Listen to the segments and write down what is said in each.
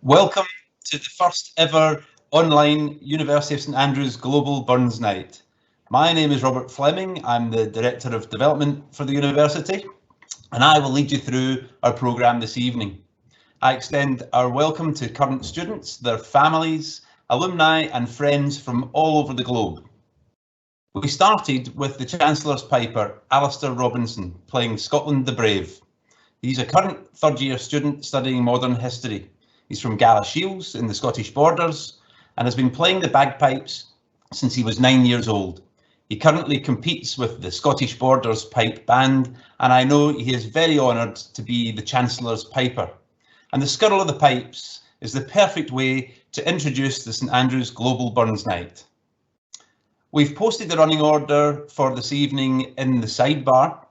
Welcome to the first ever online University of St Andrews Global Burns Night. My name is Robert Fleming. I'm the Director of Development for the University, and I will lead you through our programme this evening. I extend our welcome to current students, their families, alumni and friends from all over the globe. We started with the Chancellor's Piper, Alistair Robinson, playing Scotland the Brave. He's a current third-year student studying modern history. He's from Galashiels in the Scottish Borders and has been playing the bagpipes since he was 9 years old. He currently competes with the Scottish Borders Pipe Band, and I know he is very honoured to be the Chancellor's Piper. And the skirl of the pipes is the perfect way to introduce the St Andrews Global Burns Night. We've posted the running order for this evening in the sidebar,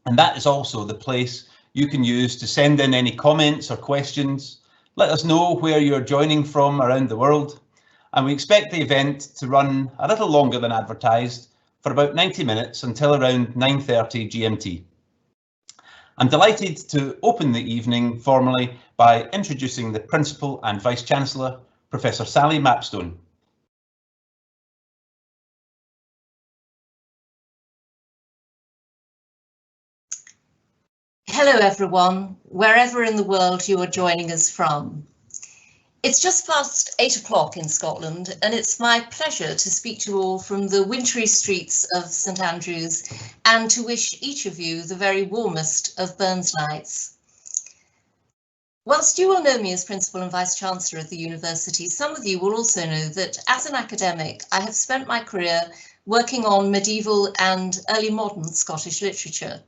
and that is also the place you can use to send in any comments or questions. Let us know where you're joining from around the world, and we expect the event to run a little longer than advertised for about 90 minutes until around 9:30 GMT. I'm delighted to open the evening formally by introducing the Principal and Vice-Chancellor, Professor Sally Mapstone. Hello everyone, wherever in the world you are joining us from. It's just past 8 o'clock in Scotland, and it's my pleasure to speak to you all from the wintry streets of St Andrews and to wish each of you the very warmest of Burns nights. Whilst you will know me as Principal and Vice-Chancellor of the University, some of you will also know that as an academic, I have spent my career working on medieval and early modern Scottish literature.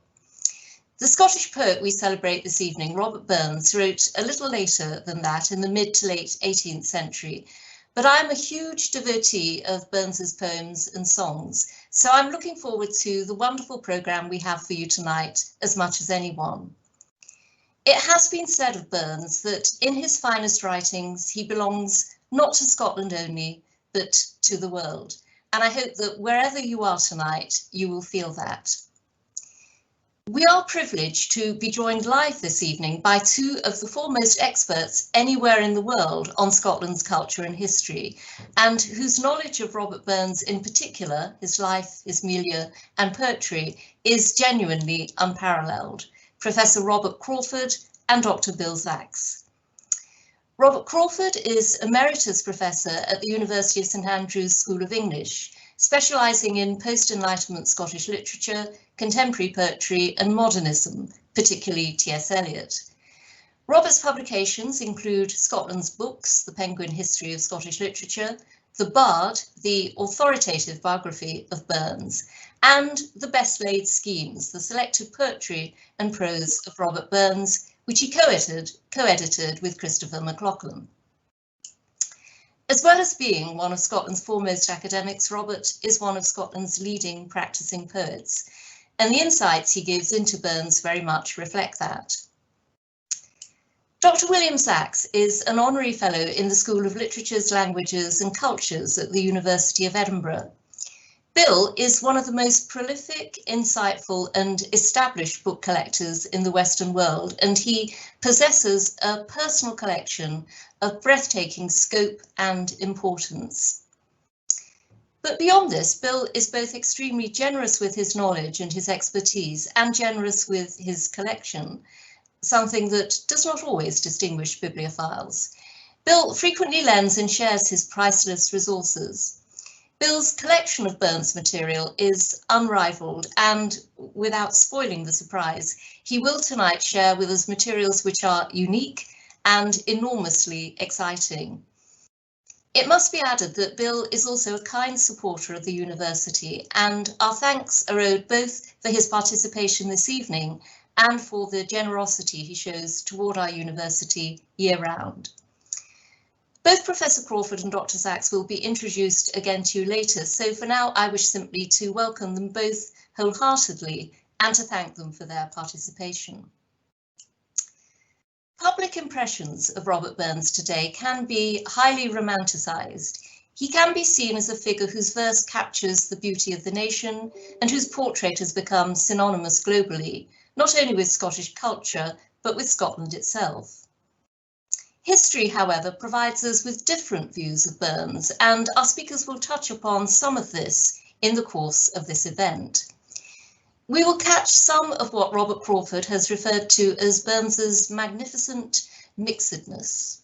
The Scottish poet we celebrate this evening, Robert Burns, wrote a little later than that in the mid to late 18th century, but I am a huge devotee of Burns's poems and songs, so I'm looking forward to the wonderful programme we have for you tonight as much as anyone. It has been said of Burns that in his finest writings he belongs not to Scotland only, but to the world, and I hope that wherever you are tonight, you will feel that. We are privileged to be joined live this evening by two of the foremost experts anywhere in the world on Scotland's culture and history, and whose knowledge of Robert Burns in particular, his life, his milieu and poetry, is genuinely unparalleled. Professor Robert Crawford and Dr. Bill Sachs. Robert Crawford is Emeritus Professor at the University of St Andrews School of English, specialising in post-Enlightenment Scottish literature, contemporary poetry and modernism, particularly T.S. Eliot. Robert's publications include Scotland's Books, The Penguin History of Scottish Literature, The Bard, the authoritative biography of Burns, and The Best Laid Schemes, the selected poetry and prose of Robert Burns, which he co-edited with Christopher MacLachlan. As well as being one of Scotland's foremost academics, Robert is one of Scotland's leading practising poets, and the insights he gives into Burns very much reflect that. Dr. William Sachs is an honorary fellow in the School of Literatures, Languages and Cultures at the University of Edinburgh. Bill is one of the most prolific, insightful and established book collectors in the Western world, and he possesses a personal collection of breathtaking scope and importance. But beyond this, Bill is both extremely generous with his knowledge and his expertise and generous with his collection, something that does not always distinguish bibliophiles. Bill frequently lends and shares his priceless resources. Bill's collection of Burns material is unrivaled, and without spoiling the surprise, he will tonight share with us materials which are unique and enormously exciting. It must be added that Bill is also a kind supporter of the university, and our thanks are owed both for his participation this evening and for the generosity he shows toward our university year-round. Both Professor Crawford and Dr. Sachs will be introduced again to you later, so for now I wish simply to welcome them both wholeheartedly and to thank them for their participation. Public impressions of Robert Burns today can be highly romanticised. He can be seen as a figure whose verse captures the beauty of the nation and whose portrait has become synonymous globally, not only with Scottish culture, but with Scotland itself. History, however, provides us with different views of Burns, and our speakers will touch upon some of this in the course of this event. We will catch some of what Robert Crawford has referred to as Burns's magnificent mixedness.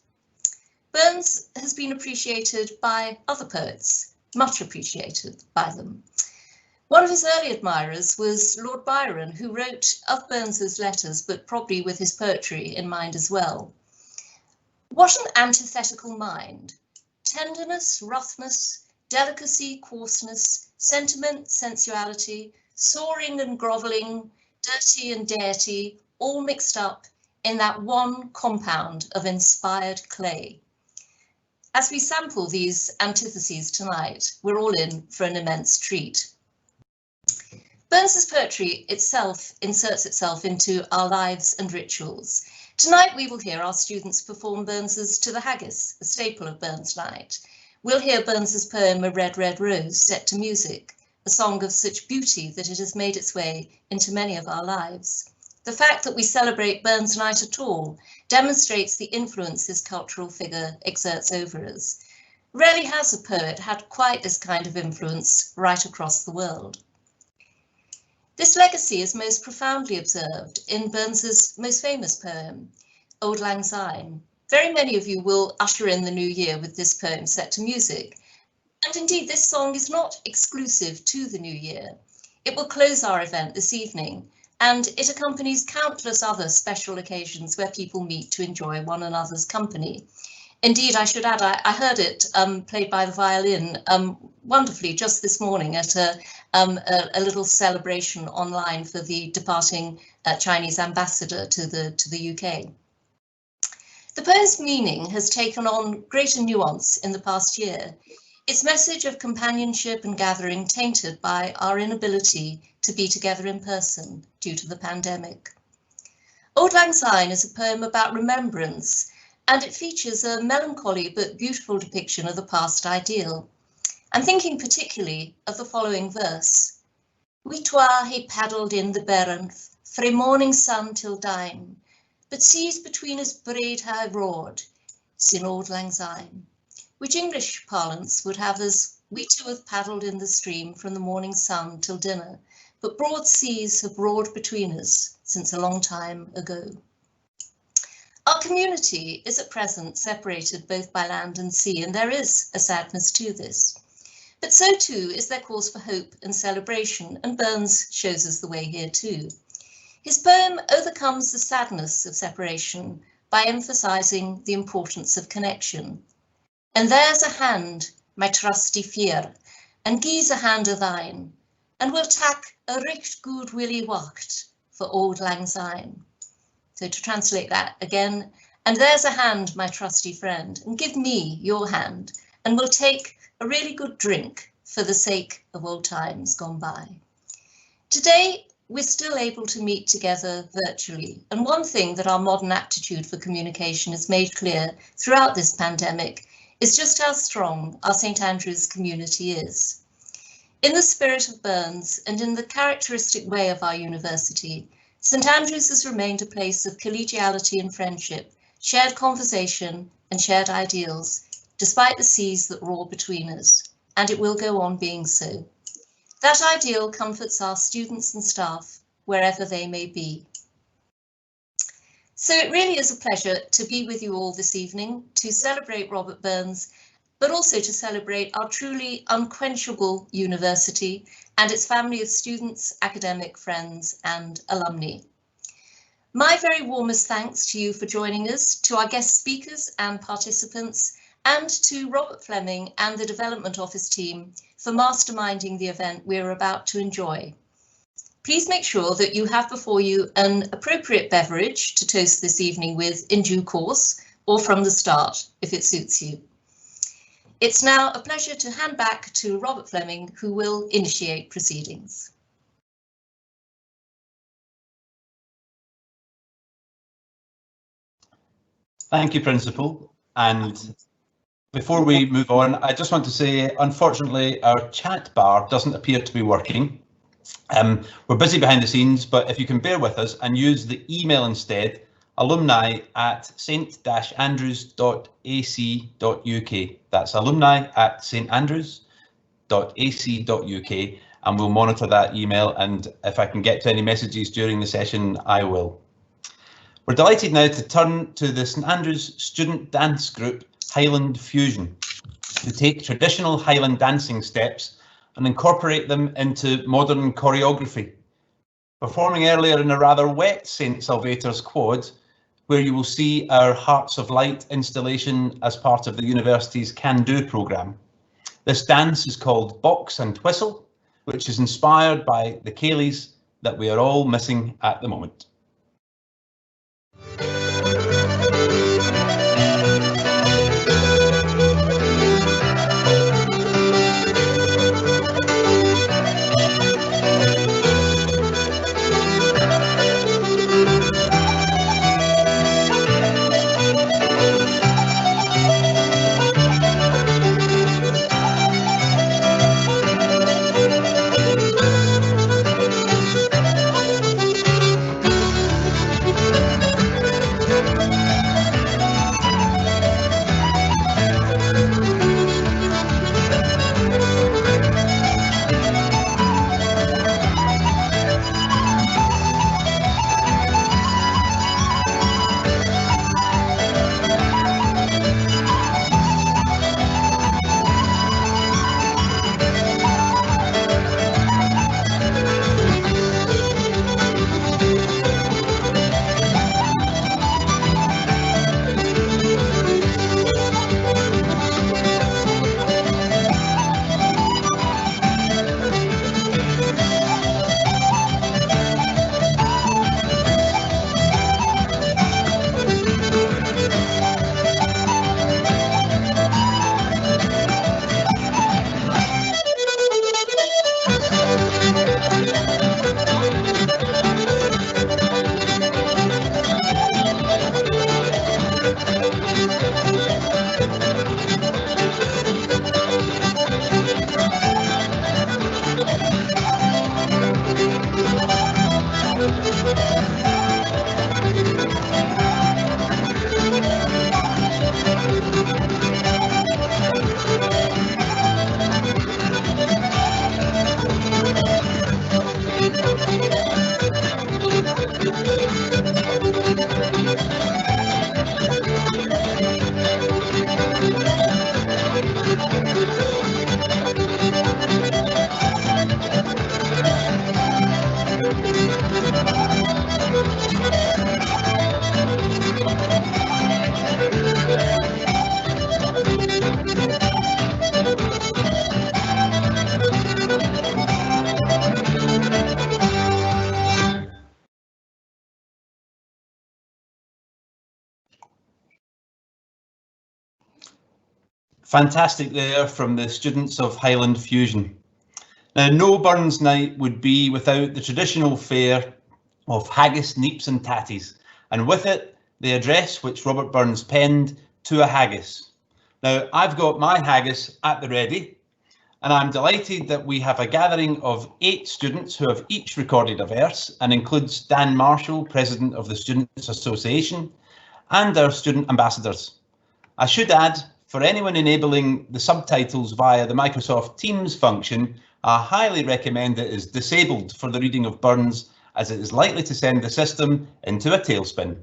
Burns has been appreciated by other poets, much appreciated by them. One of his early admirers was Lord Byron, who wrote of Burns's letters, but probably with his poetry in mind as well. What an antithetical mind! Tenderness, roughness, delicacy, coarseness, sentiment, sensuality, soaring and grovelling, dirty and deity, all mixed up in that one compound of inspired clay. As we sample these antitheses tonight, we're all in for an immense treat. Burns's poetry itself inserts itself into our lives and rituals. Tonight we will hear our students perform Burns's To A Haggis, a staple of Burns Night. We'll hear Burns's poem A Red, Red Rose set to music, a song of such beauty that it has made its way into many of our lives. The fact that we celebrate Burns Night at all demonstrates the influence this cultural figure exerts over us. Rarely has a poet had quite this kind of influence right across the world. This legacy is most profoundly observed in Burns's most famous poem, Auld Lang Syne. Very many of you will usher in the new year with this poem set to music. And indeed, this song is not exclusive to the new year. It will close our event this evening, and it accompanies countless other special occasions where people meet to enjoy one another's company. Indeed, I should add, I heard it played by the violin wonderfully just this morning at a little celebration online for the departing Chinese ambassador to the UK. The poem's meaning has taken on greater nuance in the past year. Its message of companionship and gathering tainted by our inability to be together in person due to the pandemic. Auld Lang Syne is a poem about remembrance, and it features a melancholy but beautiful depiction of the past ideal. I'm thinking particularly of the following verse. We twa hae paddled in the Burren frae morning sun till dine, but seas between us braid hae roared, sin Auld Lang Syne, which English parlance would have as we two have paddled in the stream from the morning sun till dinner, but broad seas have roared between us since a long time ago. Our community is at present separated both by land and sea, and there is a sadness to this. But so too is there cause for hope and celebration, and Burns shows us the way here too. His poem overcomes the sadness of separation by emphasising the importance of connection. And there's a hand, my trusty fear, and gie's a hand o' thine, and we'll tak a richt good willie wacht for Auld Lang Syne. So to translate that again, and there's a hand, my trusty friend, and give me your hand, and we'll take a really good drink for the sake of old times gone by. Today, we're still able to meet together virtually, and one thing that our modern aptitude for communication has made clear throughout this pandemic is just how strong our St Andrews community is. In the spirit of Burns and in the characteristic way of our university, St Andrews has remained a place of collegiality and friendship, shared conversation and shared ideals, despite the seas that roar between us, and it will go on being so. That ideal comforts our students and staff wherever they may be. So it really is a pleasure to be with you all this evening to celebrate Robert Burns, but also to celebrate our truly unquenchable university and its family of students, academic friends and alumni. My very warmest thanks to you for joining us, to our guest speakers and participants, and to Robert Fleming and the Development Office team for masterminding the event we're about to enjoy. Please make sure that you have before you an appropriate beverage to toast this evening with in due course, or from the start, if it suits you. It's now a pleasure to hand back to Robert Fleming, who will initiate proceedings. Thank you, Principal. And before we move on, I just want to say, unfortunately, our chat bar doesn't appear to be working. We're busy behind the scenes, but if you can bear with us and use the email instead, alumni@st-andrews.ac.uk. That's alumni@st-andrews.ac.uk, and we'll monitor that email, and if I can get to any messages during the session, I will. We're delighted now to turn to the St Andrews student dance group, Highland Fusion, who take traditional Highland dancing steps and incorporate them into modern choreography. Performing earlier in a rather wet St Salvator's quad, where you will see our Hearts of Light installation as part of the university's Can Do programme. This dance is called Box and Whistle, which is inspired by the ceilidhs that we are all missing at the moment. Fantastic there from the students of Highland Fusion. Now, no Burns night would be without the traditional fare of haggis, neeps and tatties, and with it, the address which Robert Burns penned, To A Haggis. Now, I've got my haggis at the ready, and I'm delighted that we have a gathering of 8 students who have each recorded a verse, and includes Dan Marshall, President of the Students' Association, and our student ambassadors. I should add, for anyone enabling the subtitles via the Microsoft Teams function, I highly recommend it is disabled for the reading of Burns, as it is likely to send the system into a tailspin.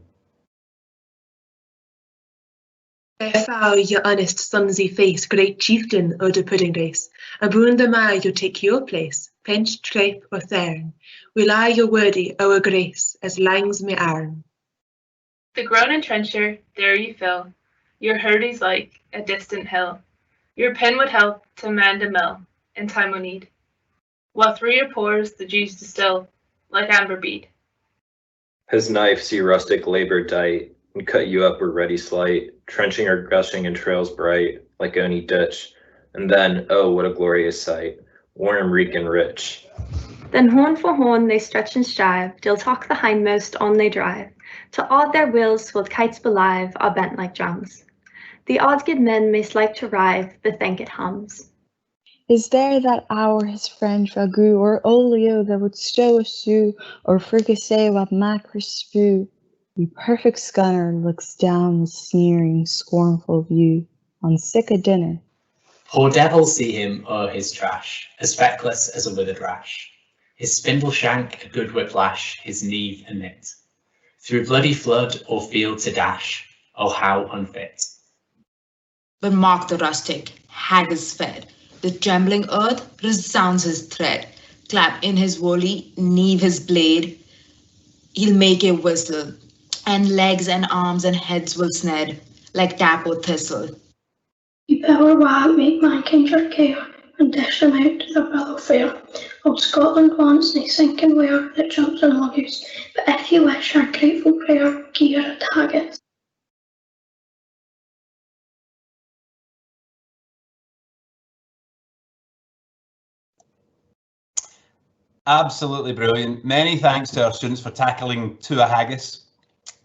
Foul your honest sonsy face, great chieftain o' the pudding race, aboon the mile you'll take your place, pinch, tripe or thern, will I your wordy o' a grace, as langs me arm. The groan and trencher, there you fill, your hurdy's like a distant hill, your pen would help to mend a mill, in time o' need, while through your pores the juice distill, like amber bead. His knife see rustic labor dight, and cut you up with ready slight, trenching or gushing in trails bright, like ony ditch, and then, oh, what a glorious sight, warm, reeking rich. Then horn for horn they stretch and strive, till talk the hindmost on they drive, to odd their wills will kites belive are bent like drums. The odd good men may like to rive, but think it hums. Is there that hour his friend ragu or olio that would stow a sou, or fricassee what macre spew? The perfect scunner looks down with sneering, scornful view on sick a dinner. Poor devils see him o'er his trash, as feckless as a withered rash. His spindle shank a good whiplash, his neve a knit. Through bloody flood or field to dash, oh how unfit. But mark the rustic, haggis fed, the trembling earth resounds his tread. Clap in his woolly, neve his blade, he'll make a whistle, and legs and arms and heads will sned, like tap or thistle. You power wild make mankind your care, and dish them out to the billow fair. Old Scotland wants nae sinking ware that jumps and luggies, but if you wish our grateful prayer, gear at haggis. Absolutely brilliant. Many thanks to our students for tackling To A Haggis.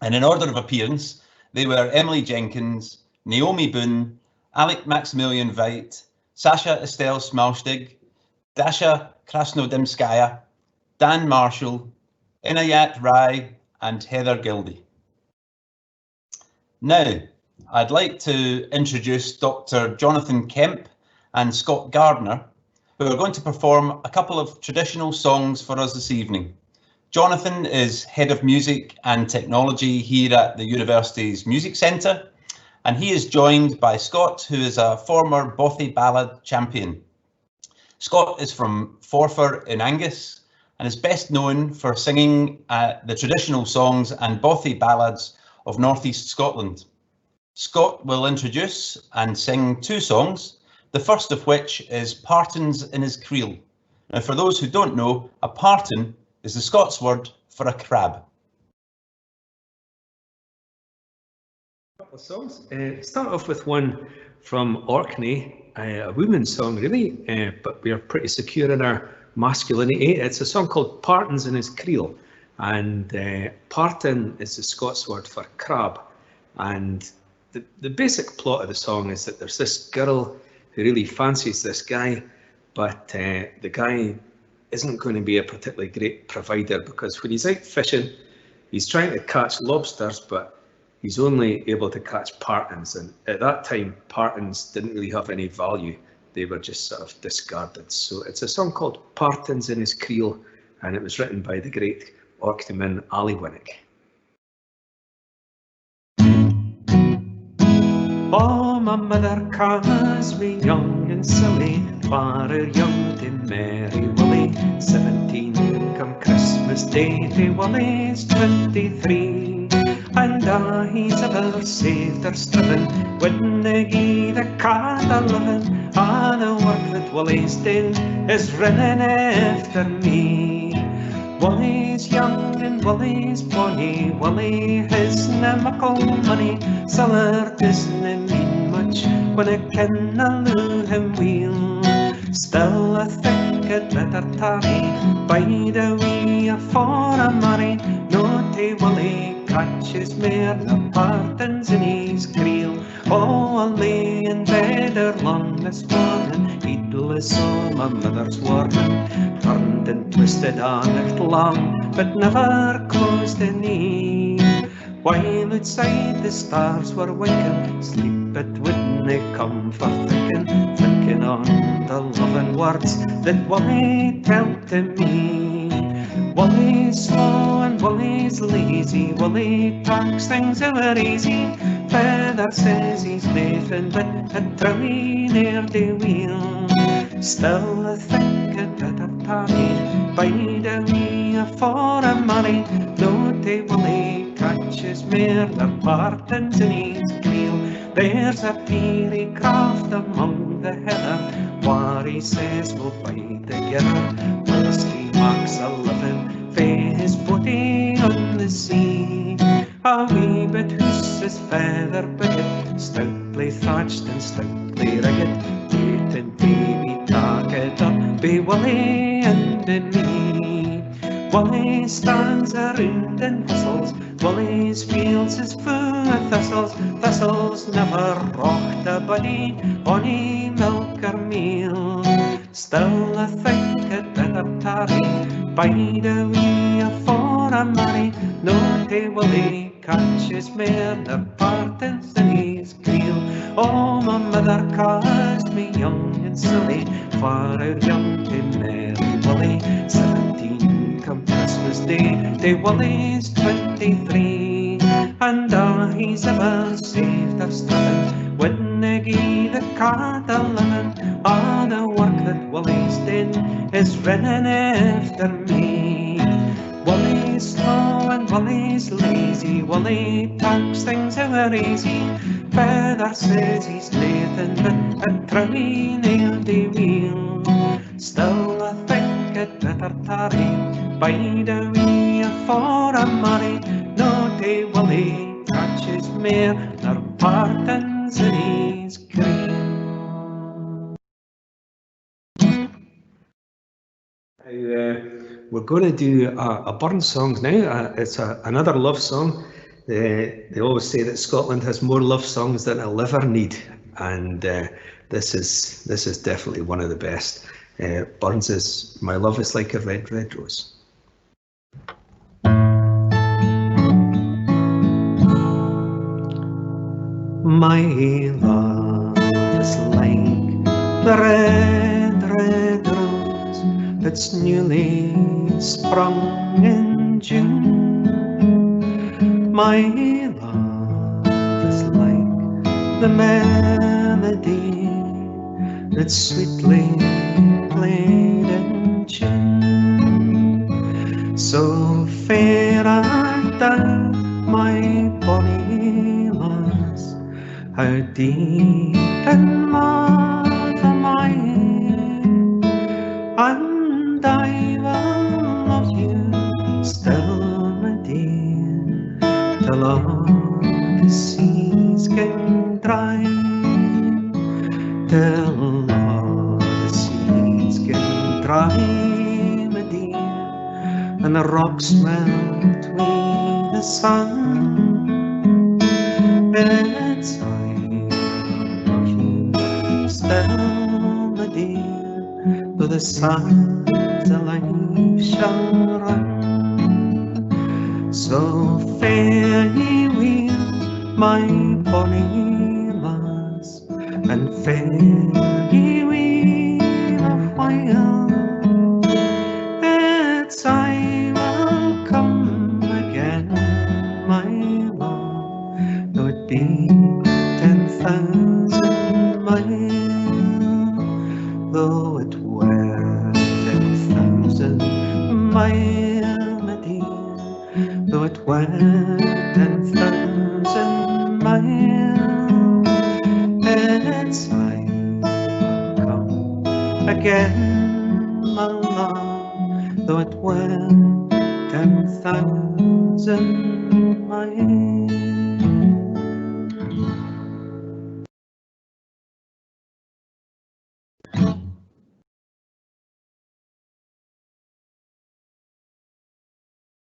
And in order of appearance, they were Emily Jenkins, Naomi Boone, Alec Maximilian Veit, Sasha Estelle Smalstig, Dasha Krasnodemskaya, Dan Marshall, Inayat Rai, and Heather Gildy. Now, I'd like to introduce Dr. Jonathan Kemp and Scott Gardiner, who are going to perform a couple of traditional songs for us this evening. Jonathan is Head of Music and Technology here at the university's Music Centre, and he is joined by Scott, who is a former Bothy Ballad champion. Scott is from Forfar in Angus and is best known for singing the traditional songs and Bothy ballads of North East Scotland. Scott will introduce and sing two songs, the first of which is Partons in his Creel. Now, for those who don't know, a parton is the Scots word for a crab. A couple of songs. Start off with one from Orkney, a women's song really, but we are pretty secure in our masculinity. It's a song called Partons in his Creel, and parton is the Scots word for crab. And the basic plot of the song is that there's this girl who really fancies this guy, but the guy isn't going to be a particularly great provider, because when he's out fishing, he's trying to catch lobsters, but he's only able to catch partons. And at that time, partons didn't really have any value. They were just sort of discarded. So it's a song called Partons in his Creel, and it was written by the great Orkneyman Ali Winnick. Oh, my mother comes me young and silly, far young to Mary Willie, 17 come Christmas Day, to Willie's 23, and he's ever saved or striven, wouldn't gie the card a living, and the work that Willie's done is running after me. Willie's young and Willie's bonny, Willie has na muckle money, siller doesn't mean much when I canna loo him weel. Still I think I'd better tarry, bide a wee for a marry, no te Willie catches mair na partons in his creel. Oh, I lay in bed long this morning, heedless o' my mother's warning, turned and twisted a night long, but never closed a knee. While outside the stars were winking, sleep it wouldn't come for thinking on the loving words that Willie told to me. Willie's slow and Willie's lazy, Willie talks things over easy, Father says he's nothing but a train near the wheel. Still I think I'd better tarry, bide a wee for a money. No they will he catches murder partings in his creel. There's a peery craft among the heather, where he says we'll bide together, whilst he makes a living for his booty on the sea. A wee bit hoose is feather bigot, stoutly thatched and stoutly rigged, Kate and baby tak it up be Willie and be me. Willie stands around and whistles, Willie's fields is full of thistles, thistles never rocked a body, honey milk or meal. Still I think I'd better tarry, bide a wee for a marry, naughty Willie catches murder partings in his creel. Oh, my mother calls me young and silly, far out young to marry Willie. 17 come Christmas Day, the Willie's 23, and all he's ever saved or striven wouldn't gie the cat a living. All the work that Willie's done is running after me. Willie's slow and Willie's lazy, Willie takes things over easy. Father says he's nothing but a train near the wheel. Still I think I'd better tarry, bide a wee for a marry. Naughty Willie catches murder partings in his creel. We're going to do a Burns song now. It's another love song. They always say that Scotland has more love songs than it'll ever need, and this is definitely one of the best. Burns is "My Love Is Like a Red, Red Rose." My love is like the red, red rose that's newly sprung in June. My love is like the melody that's sweetly played in tune. So fair art thou, my bonny lass, how deep in love am I, and I will love you still, my dear, till all the seas can dry, till all the seas can dry, my dear, and the rocks melt with the sun. It's I love you still, my dear, though the sands of life shall run. So fare ye weel, my bonny lass, and fare ye weel a while. It's I will come again, my love, though it be 10,000 miles, though it were 10,000 miles, my dear, though it were 10,000 miles, it's I will come again, my love, though it were 10,000 miles.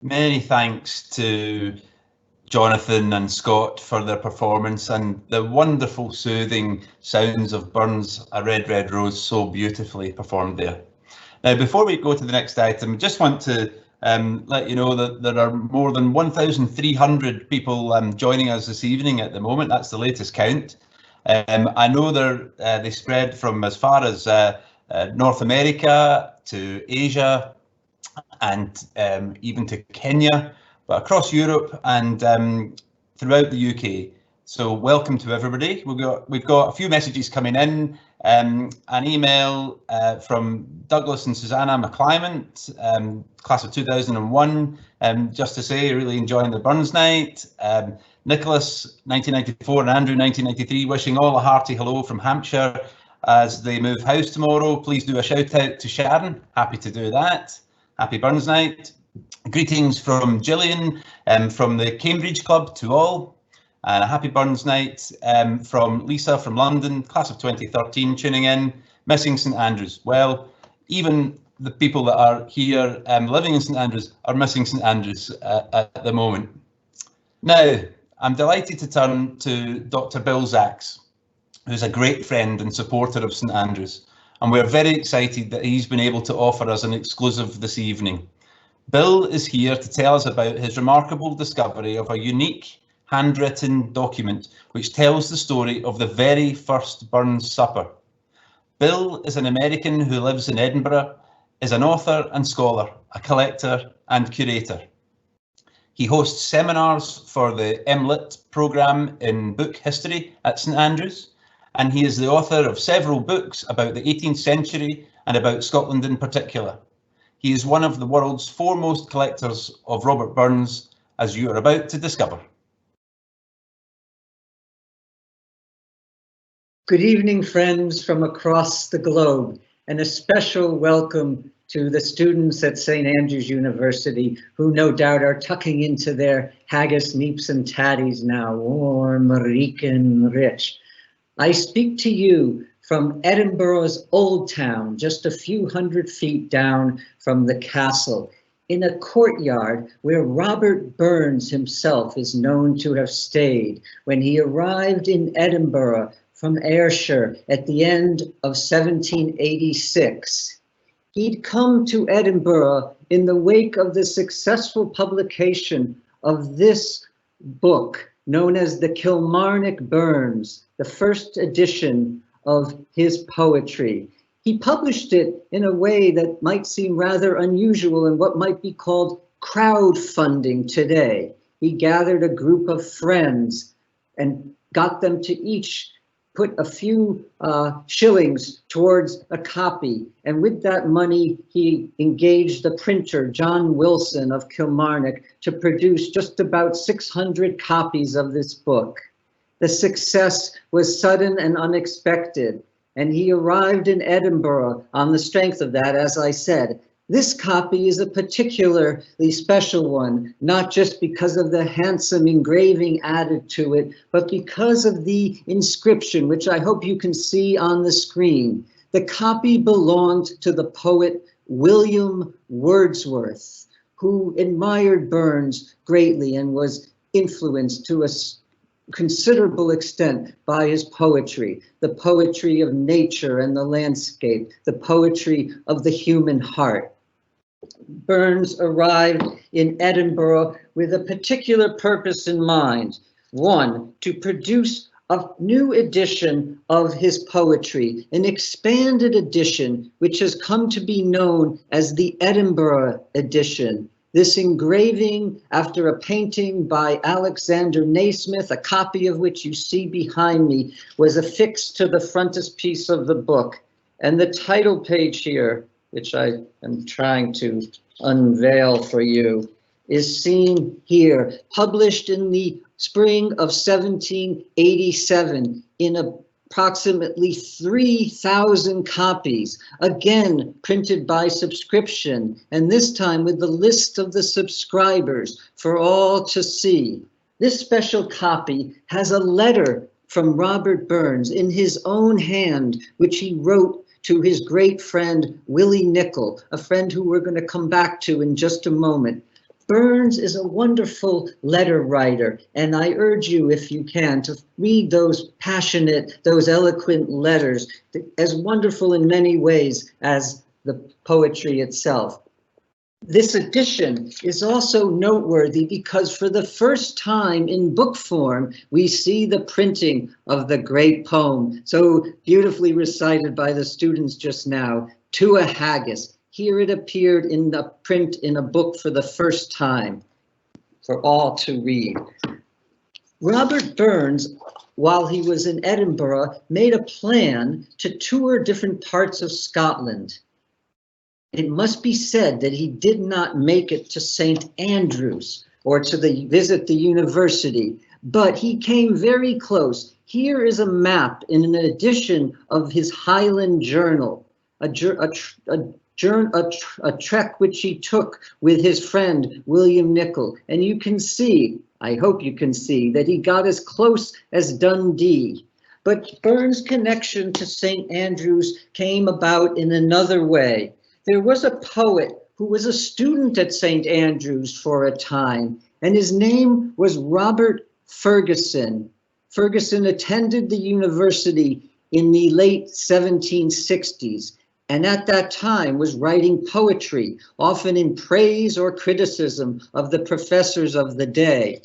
Many thanks to Jonathan and Scott for their performance and the wonderful soothing sounds of Burns' A Red, Red Rose, so beautifully performed there. Now, before we go to the next item, I just want to let you know that there are more than 1,300 people joining us this evening at the moment. That's the latest count. I know they spread from as far as North America to Asia and even to Kenya, but across Europe and throughout the UK. So welcome to everybody. We've got a few messages coming in. An email from Douglas and Susanna McClymont, class of 2001, just to say really enjoying the Burns night. Nicholas 1994 and Andrew 1993 wishing all a hearty hello from Hampshire as they move house tomorrow. Please do a shout out to Sharon. Happy to do that. Happy Burns night. Greetings from Gillian from the Cambridge Club to all. And a happy Burns night from Lisa from London, class of 2013, tuning in, missing St Andrews. Well, even the people that are here living in St Andrews are missing St Andrews at the moment. Now, I'm delighted to turn to Dr. Bill Zacks, who's a great friend and supporter of St Andrews, and we're very excited that he's been able to offer us an exclusive this evening. Bill is here to tell us about his remarkable discovery of a unique handwritten document which tells the story of the very first Burns supper. Bill is an American who lives in Edinburgh, is an author and scholar, a collector and curator. He hosts seminars for the MLit programme in book history at St Andrews, and he is the author of several books about the 18th century and about Scotland in particular. He is one of the world's foremost collectors of Robert Burns, as you are about to discover. Good evening, friends from across the globe, and a special welcome to the students at St Andrews University, who no doubt are tucking into their haggis, neeps and tatties now, warm, ric and rich. I speak to you from Edinburgh's Old Town, just a few hundred feet down from the castle, in a courtyard where Robert Burns himself is known to have stayed when he arrived in Edinburgh from Ayrshire at the end of 1786. He'd come to Edinburgh in the wake of the successful publication of this book known as the Kilmarnock Burns, the first edition of his poetry. He published it in a way that might seem rather unusual and what might be called crowdfunding today. He gathered a group of friends and got them to each put a few shillings towards a copy. And with that money, he engaged the printer, John Wilson of Kilmarnock, to produce just about 600 copies of this book. The success was sudden and unexpected, and he arrived in Edinburgh on the strength of that, as I said. This copy is a particularly special one, not just because of the handsome engraving added to it, but because of the inscription, which I hope you can see on the screen. The copy belonged to the poet William Wordsworth, who admired Burns greatly and was influenced to a considerable extent by his poetry, the poetry of nature and the landscape, the poetry of the human heart. Burns arrived in Edinburgh with a particular purpose in mind. One, to produce a new edition of his poetry, an expanded edition, which has come to be known as the Edinburgh edition. This engraving, after a painting by Alexander Naismith, a copy of which you see behind me, was affixed to the frontispiece of the book. And the title page here, which I am trying to unveil for you, is seen here, published in the spring of 1787 in approximately 3,000 copies, again printed by subscription, and this time with the list of the subscribers for all to see. This special copy has a letter from Robert Burns in his own hand, which he wrote to his great friend Willie Nicol, a friend who we're going to come back to in just a moment. Burns is a wonderful letter writer, and I urge you, if you can, to read those passionate, those eloquent letters, as wonderful in many ways as the poetry itself. This edition is also noteworthy because for the first time in book form, we see the printing of the great poem, so beautifully recited by the students just now, To A Haggis. Here it appeared in the print in a book for the first time for all to read. Robert Burns, while he was in Edinburgh, made a plan to tour different parts of Scotland. It must be said that he did not make it to St. Andrews or to visit the university, but he came very close. Here is a map in an edition of his Highland journal, a trek which he took with his friend William Nicol. And you can see, I hope you can see, that he got as close as Dundee. But Burns' connection to St. Andrews came about in another way. There was a poet who was a student at St. Andrews for a time, and his name was Robert Fergusson. Fergusson attended the university in the late 1760s, and at that time was writing poetry, often in praise or criticism of the professors of the day.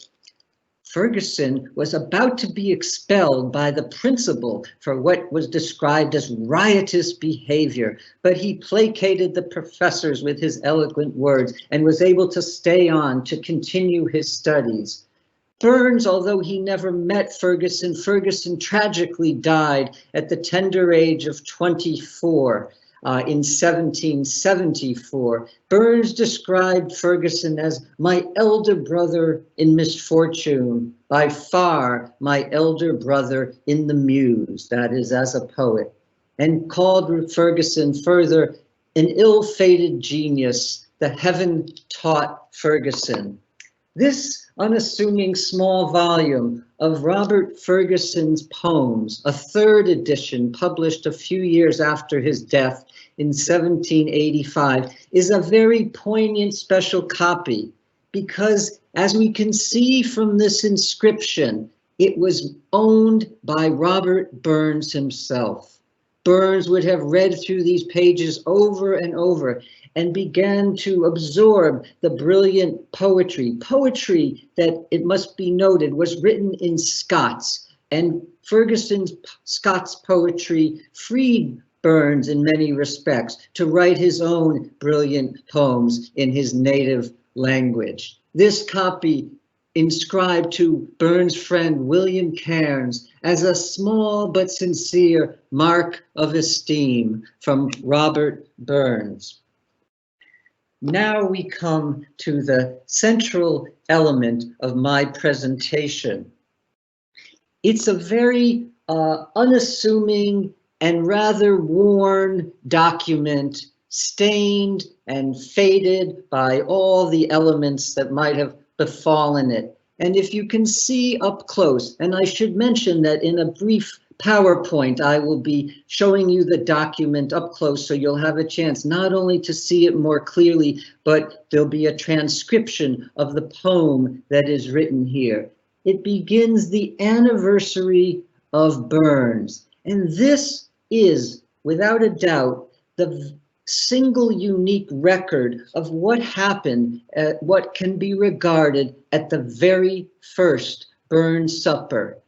Fergusson was about to be expelled by the principal for what was described as riotous behavior, but he placated the professors with his eloquent words and was able to stay on to continue his studies. Burns, although he never met Fergusson, Fergusson tragically died at the tender age of 24. In 1774, Burns described Fergusson as my elder brother in misfortune, by far my elder brother in the muse, that is, as a poet, and called Fergusson further an ill-fated genius, the heaven-taught Fergusson. This unassuming small volume of Robert Fergusson's poems, a third edition published a few years after his death in 1785, is a very poignant special copy because, as we can see from this inscription, it was owned by Robert Burns himself. Burns would have read through these pages over and over and began to absorb the brilliant poetry that, it must be noted, was written in Scots, and Ferguson's Scots poetry freed Burns in many respects to write his own brilliant poems in his native language. This copy inscribed to Burns' friend William Cairns as a small but sincere mark of esteem from Robert Burns. Now we come to the central element of my presentation. It's a very unassuming and rather worn document, stained and faded by all the elements that might have befallen it. And if you can see up close, and I should mention that in a brief PowerPoint, I will be showing you the document up close so you'll have a chance not only to see it more clearly, but there'll be a transcription of the poem that is written here. It begins the anniversary of Burns, and this is, without a doubt, the single unique record of what happened at what can be regarded at the very first Burns Supper.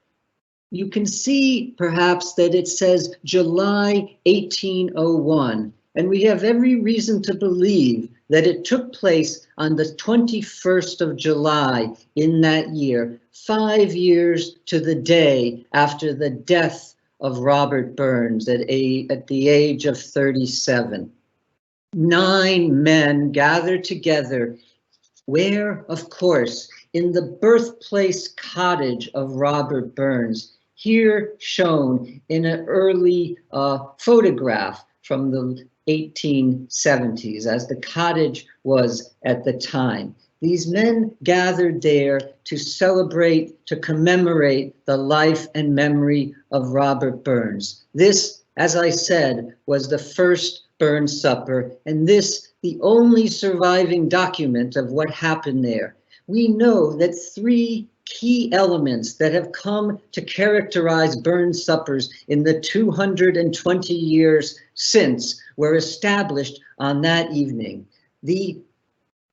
You can see perhaps that it says July 1801, and we have every reason to believe that it took place on the 21st of July in that year, 5 years to the day after the death of Robert Burns at the age of 37. 9 men gathered together where, of course, in the birthplace cottage of Robert Burns, here shown in an early photograph from the 1870s, as the cottage was at the time. These men gathered there to celebrate, to commemorate the life and memory of Robert Burns. This, as I said, was the first Burns Supper, and this the only surviving document of what happened there. We know that 3 key elements that have come to characterize Burns Suppers in the 220 years since were established on that evening. The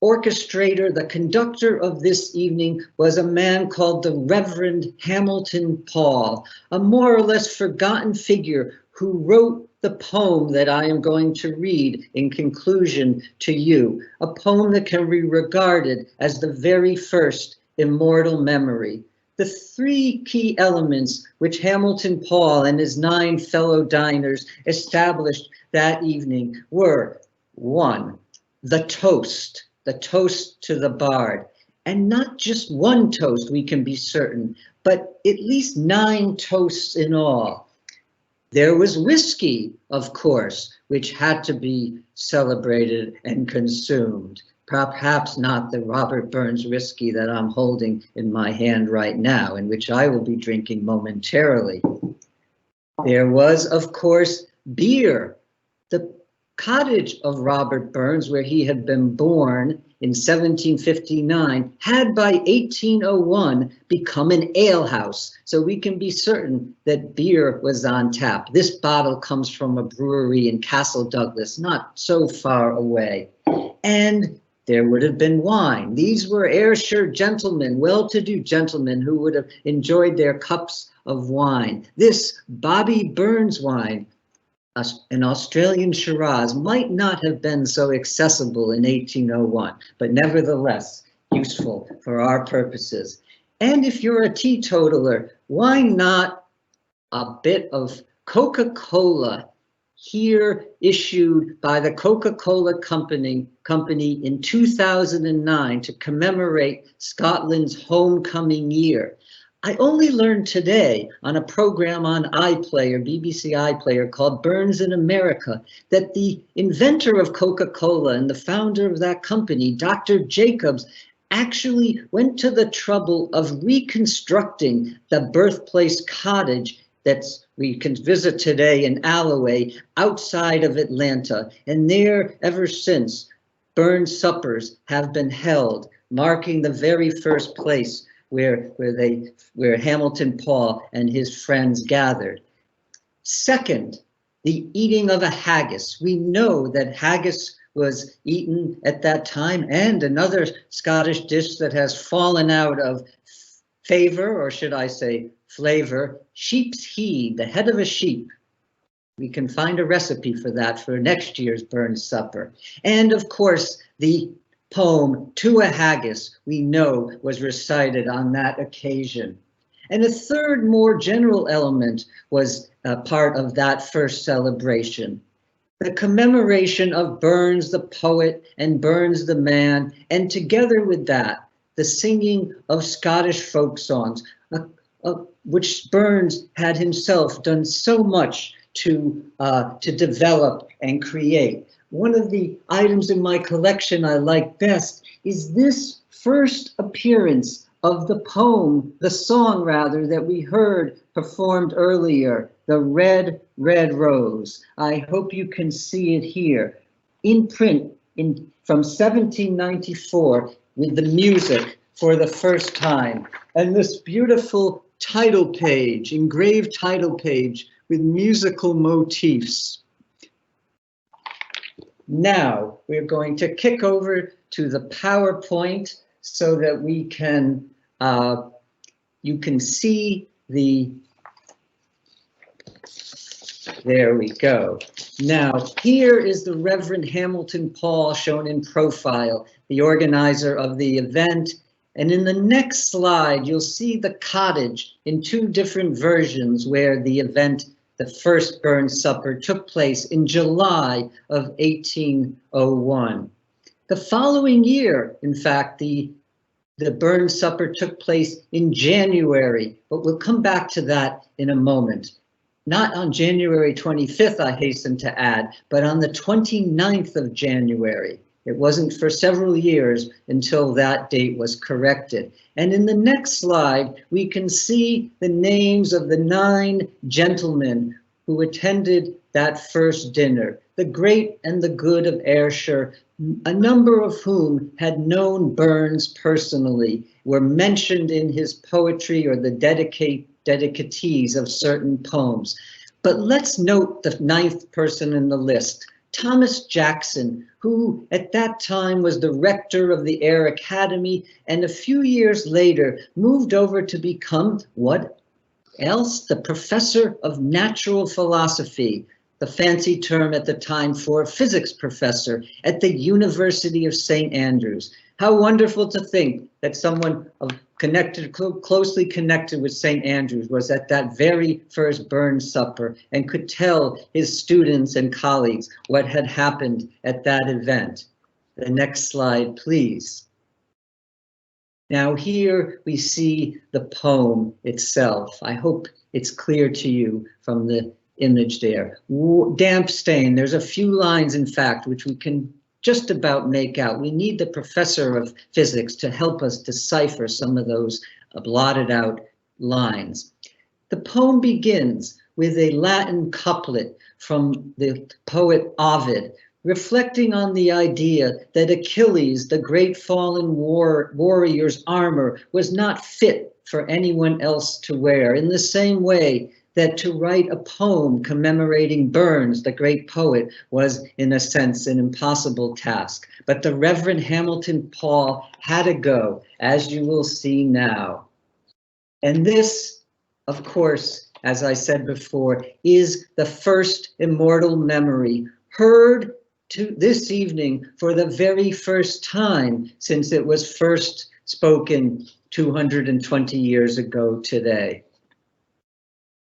orchestrator, the conductor of this evening, was a man called the Reverend Hamilton Paul, a more or less forgotten figure who wrote the poem that I am going to read in conclusion to you, a poem that can be regarded as the very first immortal memory. The three key elements which Hamilton Paul and his 9 fellow diners established that evening were: 1, the toast to the bard. And not just one toast, we can be certain, but at least 9 toasts in all. There was whiskey, of course, which had to be celebrated and consumed. Perhaps not the Robert Burns whiskey that I'm holding in my hand right now, and which I will be drinking momentarily. There was, of course, beer. The cottage of Robert Burns, where he had been born in 1759, had by 1801 become an alehouse, so we can be certain that beer was on tap. This bottle comes from a brewery in Castle Douglas, not so far away. And there would have been wine. These were Ayrshire gentlemen, well-to-do gentlemen who would have enjoyed their cups of wine. This Bobby Burns wine, an Australian Shiraz, might not have been so accessible in 1801, but nevertheless useful for our purposes. And if you're a teetotaler, why not a bit of Coca-Cola, here issued by the Coca-Cola Company in 2009 to commemorate Scotland's homecoming year. I only learned today on a program on iPlayer, BBC iPlayer, called Burns in America, that the inventor of Coca-Cola and the founder of that company, Dr. Jacobs, actually went to the trouble of reconstructing the birthplace cottage that we can visit today in Alloway outside of Atlanta. And there, ever since, Burns suppers have been held, marking the very first place where Hamilton Paul and his friends gathered. Second, the eating of a haggis. We know that haggis was eaten at that time, and another Scottish dish that has fallen out of favor, or should I say flavor, sheep's head, the head of a sheep. We can find a recipe for that for next year's Burns supper. And of course, the poem To A Haggis, we know, was recited on that occasion. And a third, more general element was part of that first celebration. The commemoration of Burns the poet and Burns the man, and together with that, the singing of Scottish folk songs, which Burns had himself done so much to develop and create. One of the items in my collection I like best is this first appearance of the poem, the song rather, that we heard performed earlier, The Red, Red Rose. I hope you can see it here, in print from 1794 with the music for the first time. And this beautiful title page, engraved title page with musical motifs. Now we're going to kick over to the PowerPoint so that we can, you can see the, there we go. Now here is the Reverend Hamilton Paul shown in profile, the organizer of the event. And in the next slide, you'll see the cottage in 2 different versions where the event, the first Burns supper, took place in July of 1801. The following year, in fact, the Burns supper took place in January, but we'll come back to that in a moment. Not on January 25th, I hasten to add, but on the 29th of January. It wasn't for several years until that date was corrected. And in the next slide, we can see the names of the 9 gentlemen who attended that first dinner, the great and the good of Ayrshire, a number of whom had known Burns personally, were mentioned in his poetry or the dedicatees of certain poems. But let's note the 9th person in the list, Thomas Jackson, who at that time was the rector of the Eyre Academy, and a few years later moved over to become what else? The professor of natural philosophy, the fancy term at the time for physics professor at the University of St. Andrews. How wonderful to think that someone of closely connected with St. Andrews, was at that very first Burns supper and could tell his students and colleagues what had happened at that event. The next slide, please. Now here we see the poem itself. I hope it's clear to you from the image there. Damp stain, there's a few lines, in fact, which we can just about make out. We need the professor of physics to help us decipher some of those blotted out lines. The poem begins with a Latin couplet from the poet Ovid, reflecting on the idea that Achilles, the great fallen warrior's armor, was not fit for anyone else to wear, in the same way that to write a poem commemorating Burns, the great poet, was in a sense an impossible task. But the Reverend Hamilton Paul had a go, as you will see now. And this, of course, as I said before, is the first immortal memory heard this evening for the very first time since it was first spoken 220 years ago today.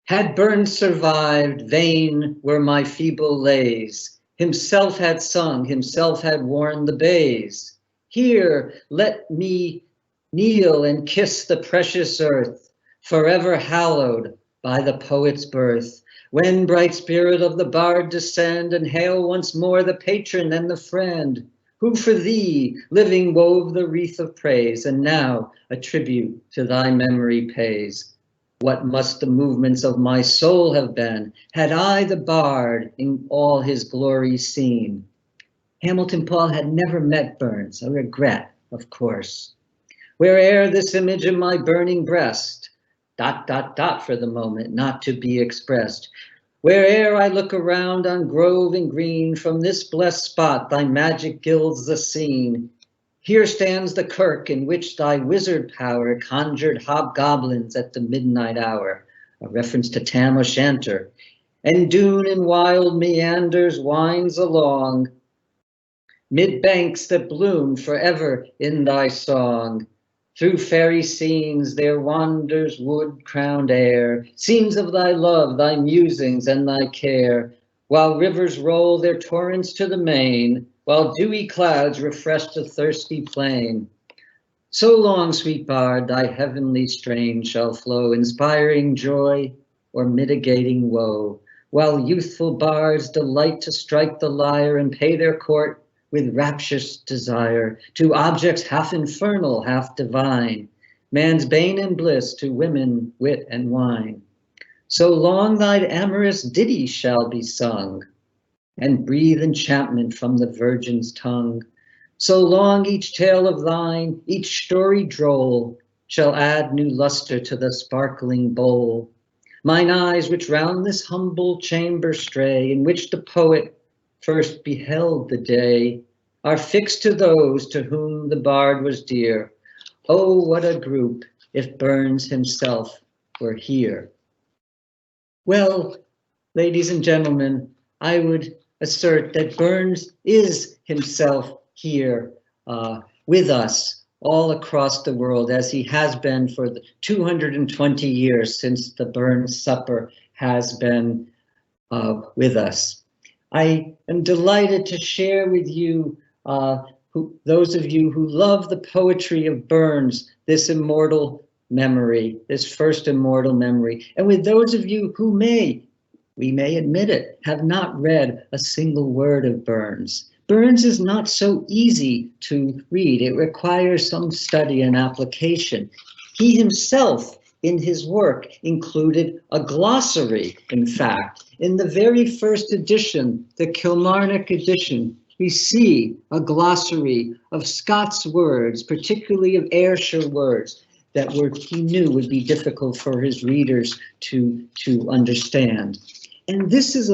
Had Burns survived, vain were my feeble lays. Himself had sung, himself had worn the bays. Here, let me kneel and kiss the precious earth, forever hallowed by the poet's birth. When, bright spirit of the bard, descend and hail once more the patron and the friend, who for thee, living, wove the wreath of praise, and now a tribute to thy memory pays. What must the movements of my soul have been, had I the bard in all his glory seen? Hamilton Paul had never met Burns, a regret, of course. Where'er this image in my burning breast, ... for the moment, not to be expressed. Where'er I look around on grove and green, from this blessed spot thy magic gilds the scene. Here stands the kirk in which thy wizard power conjured hobgoblins at the midnight hour, a reference to Tam O'Shanter. And dune in wild meanders winds along, mid banks that bloom forever in thy song. Through fairy scenes there wanders wood-crowned air, scenes of thy love, thy musings, and thy care, while rivers roll their torrents to the main, while dewy clouds refresh the thirsty plain. So long, sweet bard, thy heavenly strain shall flow, inspiring joy or mitigating woe, while youthful bards delight to strike the lyre and pay their court with rapturous desire to objects half infernal, half divine, man's bane and bliss to women, wit, and wine. So long thy amorous ditty shall be sung, and breathe enchantment from the virgin's tongue. So long each tale of thine, each story droll, shall add new luster to the sparkling bowl. Mine eyes, which round this humble chamber stray, in which the poet first beheld the day, are fixed to those to whom the bard was dear. Oh, what a group if Burns himself were here. Well, ladies and gentlemen, I would assert that Burns is himself here with us all across the world, as he has been for the 220 years since the Burns Supper has been with us. I am delighted to share with you, those of you who love the poetry of Burns, this immortal memory, this first immortal memory. And with those of you who we may admit it, have not read a single word of Burns. Burns is not so easy to read. It requires some study and application. He himself, in his work, included a glossary, in fact. In the very first edition, the Kilmarnock edition, we see a glossary of Scots words, particularly of Ayrshire words, that he knew would be difficult for his readers to understand. And this is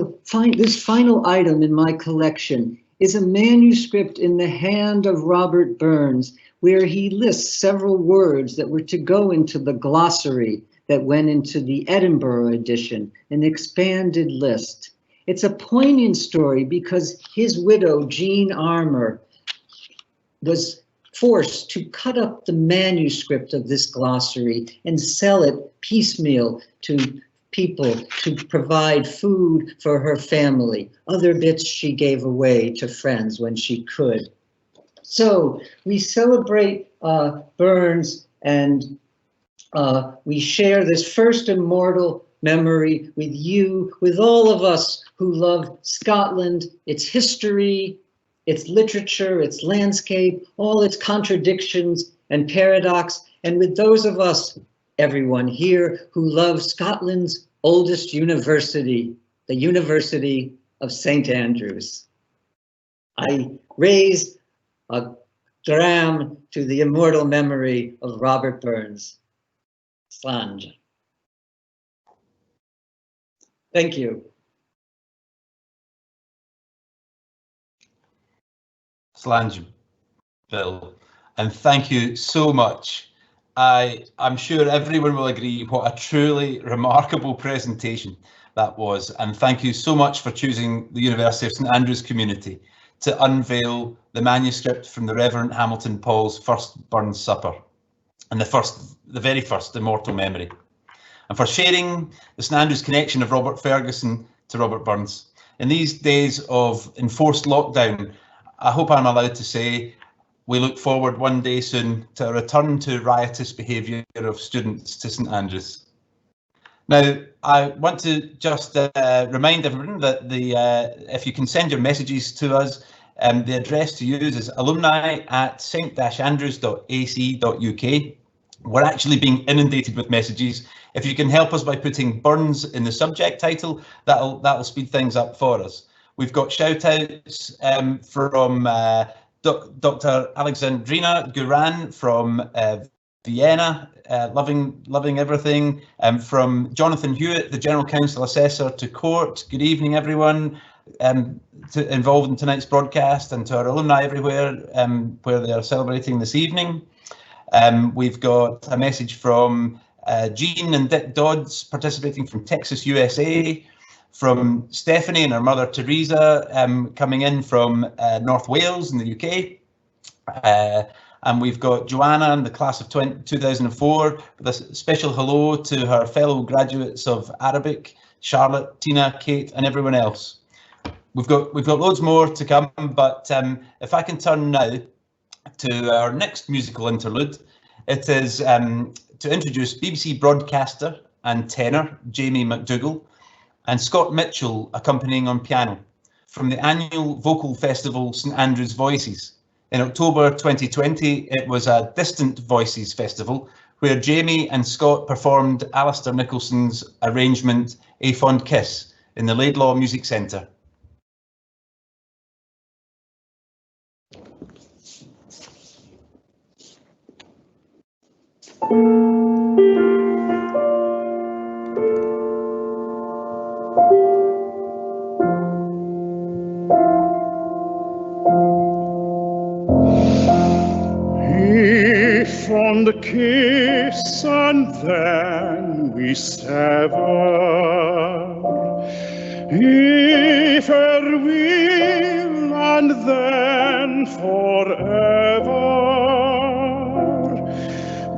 this final item in my collection is a manuscript in the hand of Robert Burns, where he lists several words that were to go into the glossary that went into the Edinburgh edition, an expanded list. It's a poignant story because his widow, Jean Armour, was forced to cut up the manuscript of this glossary and sell it piecemeal to people to provide food for her family. Other bits she gave away to friends when she could. So we celebrate Burns, and we share this first immortal memory with you, with all of us who love Scotland, its history, its literature, its landscape, all its contradictions and paradox, and with those of us, everyone here, who loves Scotland's oldest university, the University of St. Andrews. I raise a dram to the immortal memory of Robert Burns. Slange. Thank you. Slange, Bill, and thank you so much. I'm sure everyone will agree what a truly remarkable presentation that was, and thank you so much for choosing the University of St Andrews community to unveil the manuscript from the Reverend Hamilton Paul's first Burns Supper, and the very first immortal memory, and for sharing the St Andrews connection of Robert Ferguson to Robert Burns. In these days of enforced lockdown, I hope I'm allowed to say we look forward one day soon to a return to riotous behaviour of students to St Andrews. Now, I want to just remind everyone that if you can send your messages to us, the address to use is alumni@st-andrews.ac.uk. We're actually being inundated with messages. If you can help us by putting Burns in the subject title, that'll speed things up for us. We've got shout outs from Dr. Alexandrina Guran from Vienna, loving everything. From Jonathan Hewitt, the General Counsel Assessor to Court. Good evening, everyone involved in tonight's broadcast, and to our alumni everywhere where they are celebrating this evening. We've got a message from Jean and Dick Dodds, participating from Texas, USA. From Stephanie and her mother Teresa, coming in from North Wales in the UK. And we've got Joanna and the class of 2004 with a special hello to her fellow graduates of Arabic, Charlotte, Tina, Kate, and everyone else. We've got loads more to come, but if I can turn now to our next musical interlude, it is to introduce BBC broadcaster and tenor Jamie MacDougall, and Scott Mitchell accompanying on piano from the annual vocal festival St Andrews Voices. In October 2020, it was a Distant Voices festival where Jamie and Scott performed Alistair Nicholson's arrangement A Fond Kiss in the Laidlaw Music Centre. Fond kiss, and then we sever. If farewell, and then forever.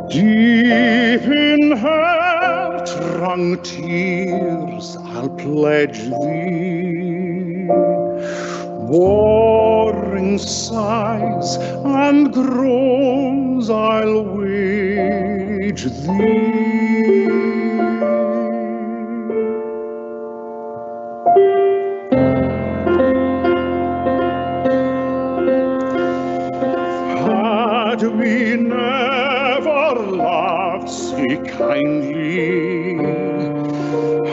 Deep in heart-wrung tears, I'll pledge thee. Warring sighs and groans I'll wage thee. Had we never loved so kindly,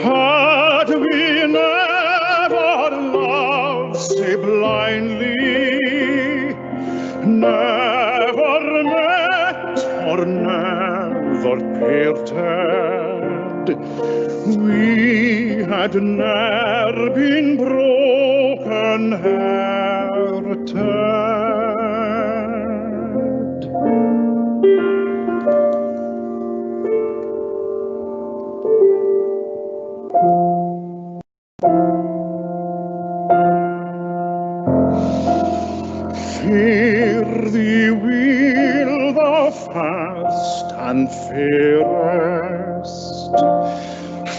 had we never loved so blindly, never met or never parted, we had ne'er been broken hearted. Fare thee well, first and fairest.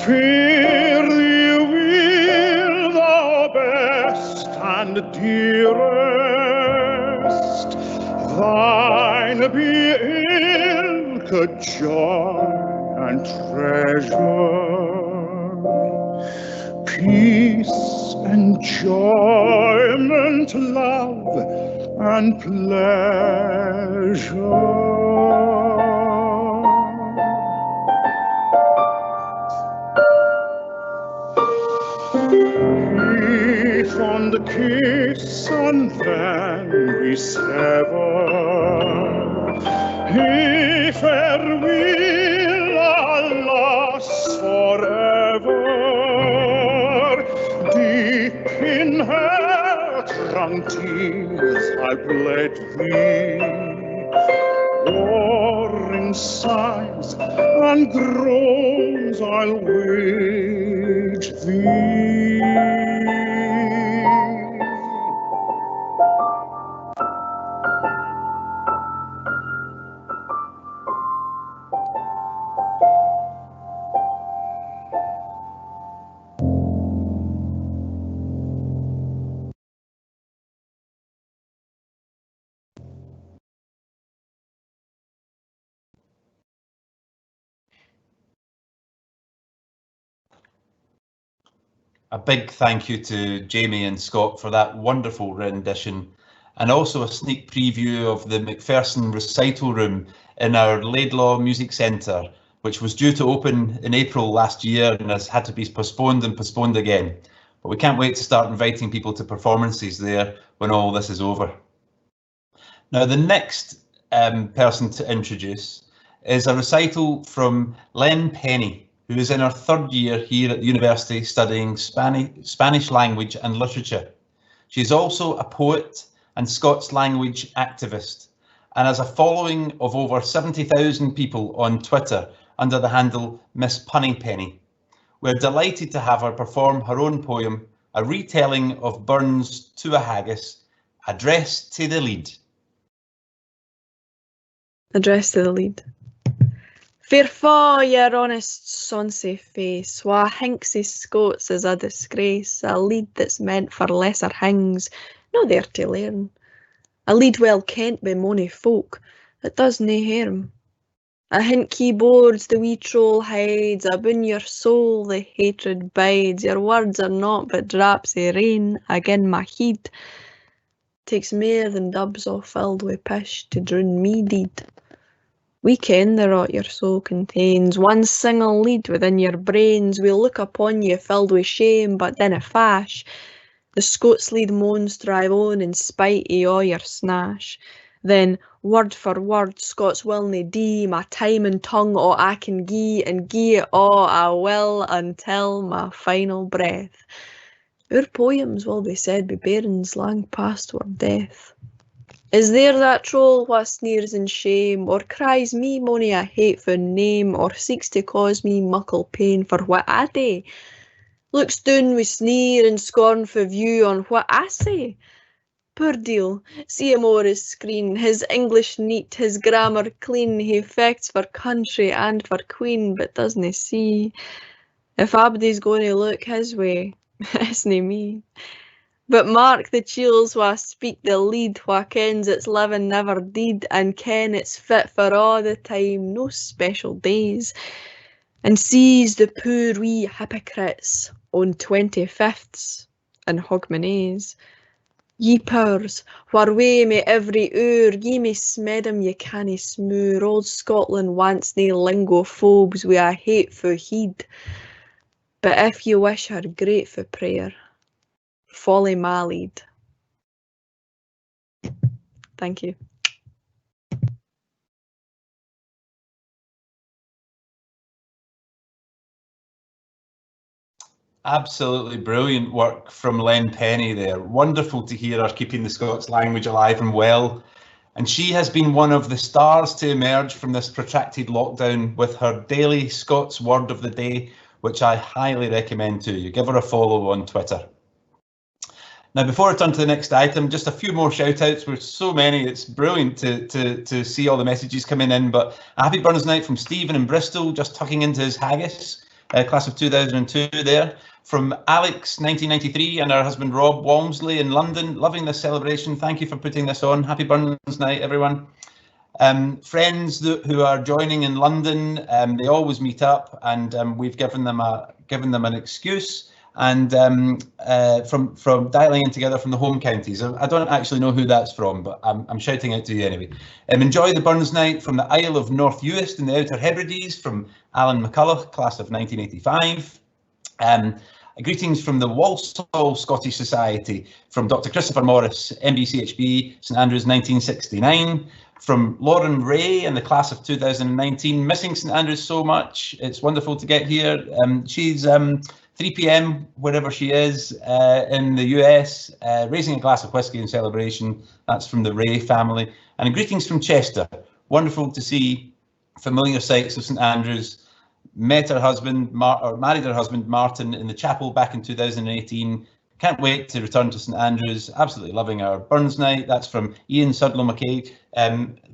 Fare thee well, the best and dearest. Thine be ilka joy and treasure, peace, enjoyment, love, and pleasure. Fond kiss and then we sever. Hey, farewell, alas, forever. Deep in her drunk tears I bled thee, warring sighs and groans I'll wage thee. A big thank you to Jamie and Scott for that wonderful rendition, and also a sneak preview of the Macpherson recital room in our Laidlaw Music Centre, which was due to open in April last year and has had to be postponed and postponed again. But we can't wait to start inviting people to performances there when all this is over. Now, the next person to introduce is a recital from Len Pennie, who is in her third year here at the university studying Spanish language and literature. She's also a poet and Scots language activist, and has a following of over 70,000 people on Twitter under the handle Miss Punny Penny. We're delighted to have her perform her own poem, a retelling of Burns' To A Haggis, Address to the Lead. Address to the Lead. Fair fa, your honest sonsy face, wha hinks of Scots is a disgrace, a lead that's meant for lesser hings, no there to learn. A lead well kent by mony folk, that does nae harm. A hint keyboards the wee troll hides, aboon your soul the hatred bides, your words are naught but draps of rain, again my heed. Takes mair than dubs all filled wi' pish to drown me deed. We ken the rot your soul contains, one single lead within your brains. We'll look upon you filled with shame, but then a fash. The Scots lead moans drive on in spite of all your snash. Then, word for word, Scots will nae dee, my time and tongue all I can gie, and gie it all I will until my final breath. Our poems will be said by bairns lang past were death. Is there that troll wha sneers in shame, or cries me mony a hateful name, or seeks to cause me muckle pain for what I do? Looks down with sneer and scorn for view on what I say? Poor deal, see him o'er his screen, his English neat, his grammar clean, he fects for country and for queen, but doesna see. If Abdi's gonna look his way, it's nae me. But mark the chills wha speak the lead, wha kens its living never deed, and ken it's fit for all the time, no special days, and sees the poor wee hypocrites on 25ths and Hogmanay's. Ye powers, whar way me every hour, ye me smed 'em ye canna smoor, old Scotland wants nae lingophobes wi' a hateful heed. But if ye wish her grateful prayer, follow my lead. Thank you. Absolutely brilliant work from Len Pennie there. Wonderful to hear her keeping the Scots language alive and well. And she has been one of the stars to emerge from this protracted lockdown with her daily Scots word of the day, which I highly recommend to you. Give her a follow on Twitter. Now, before I turn to the next item, just a few more shout outs. We're so many, it's brilliant to see all the messages coming in. But a happy Burns Night from Stephen in Bristol, just tucking into his haggis, class of 2002 there. From Alex, 1993, and her husband Rob Walmsley in London, loving this celebration. Thank you for putting this on. Happy Burns Night, everyone. Friends who are joining in London, they always meet up, and we've given them an excuse. And from dialing in together from the home counties. I don't actually know who that's from, but I'm shouting out to you anyway. Enjoy the Burns Night from the Isle of North Uist in the Outer Hebrides from Alan McCulloch, class of 1985. Greetings from the Walsall Scottish Society from Dr. Christopher Morris, MBCHB, St Andrews 1969. From Lauren Ray in the class of 2019, missing St Andrews so much. It's wonderful to get here. She's 3 p.m. wherever she is in the US, raising a glass of whiskey in celebration. That's from the Ray family. And greetings from Chester. Wonderful to see familiar sights of St Andrews. Met her husband, married her husband Martin in the chapel back in 2018. Can't wait to return to St Andrews. Absolutely loving our Burns Night. That's from Ian Sudlow McKay,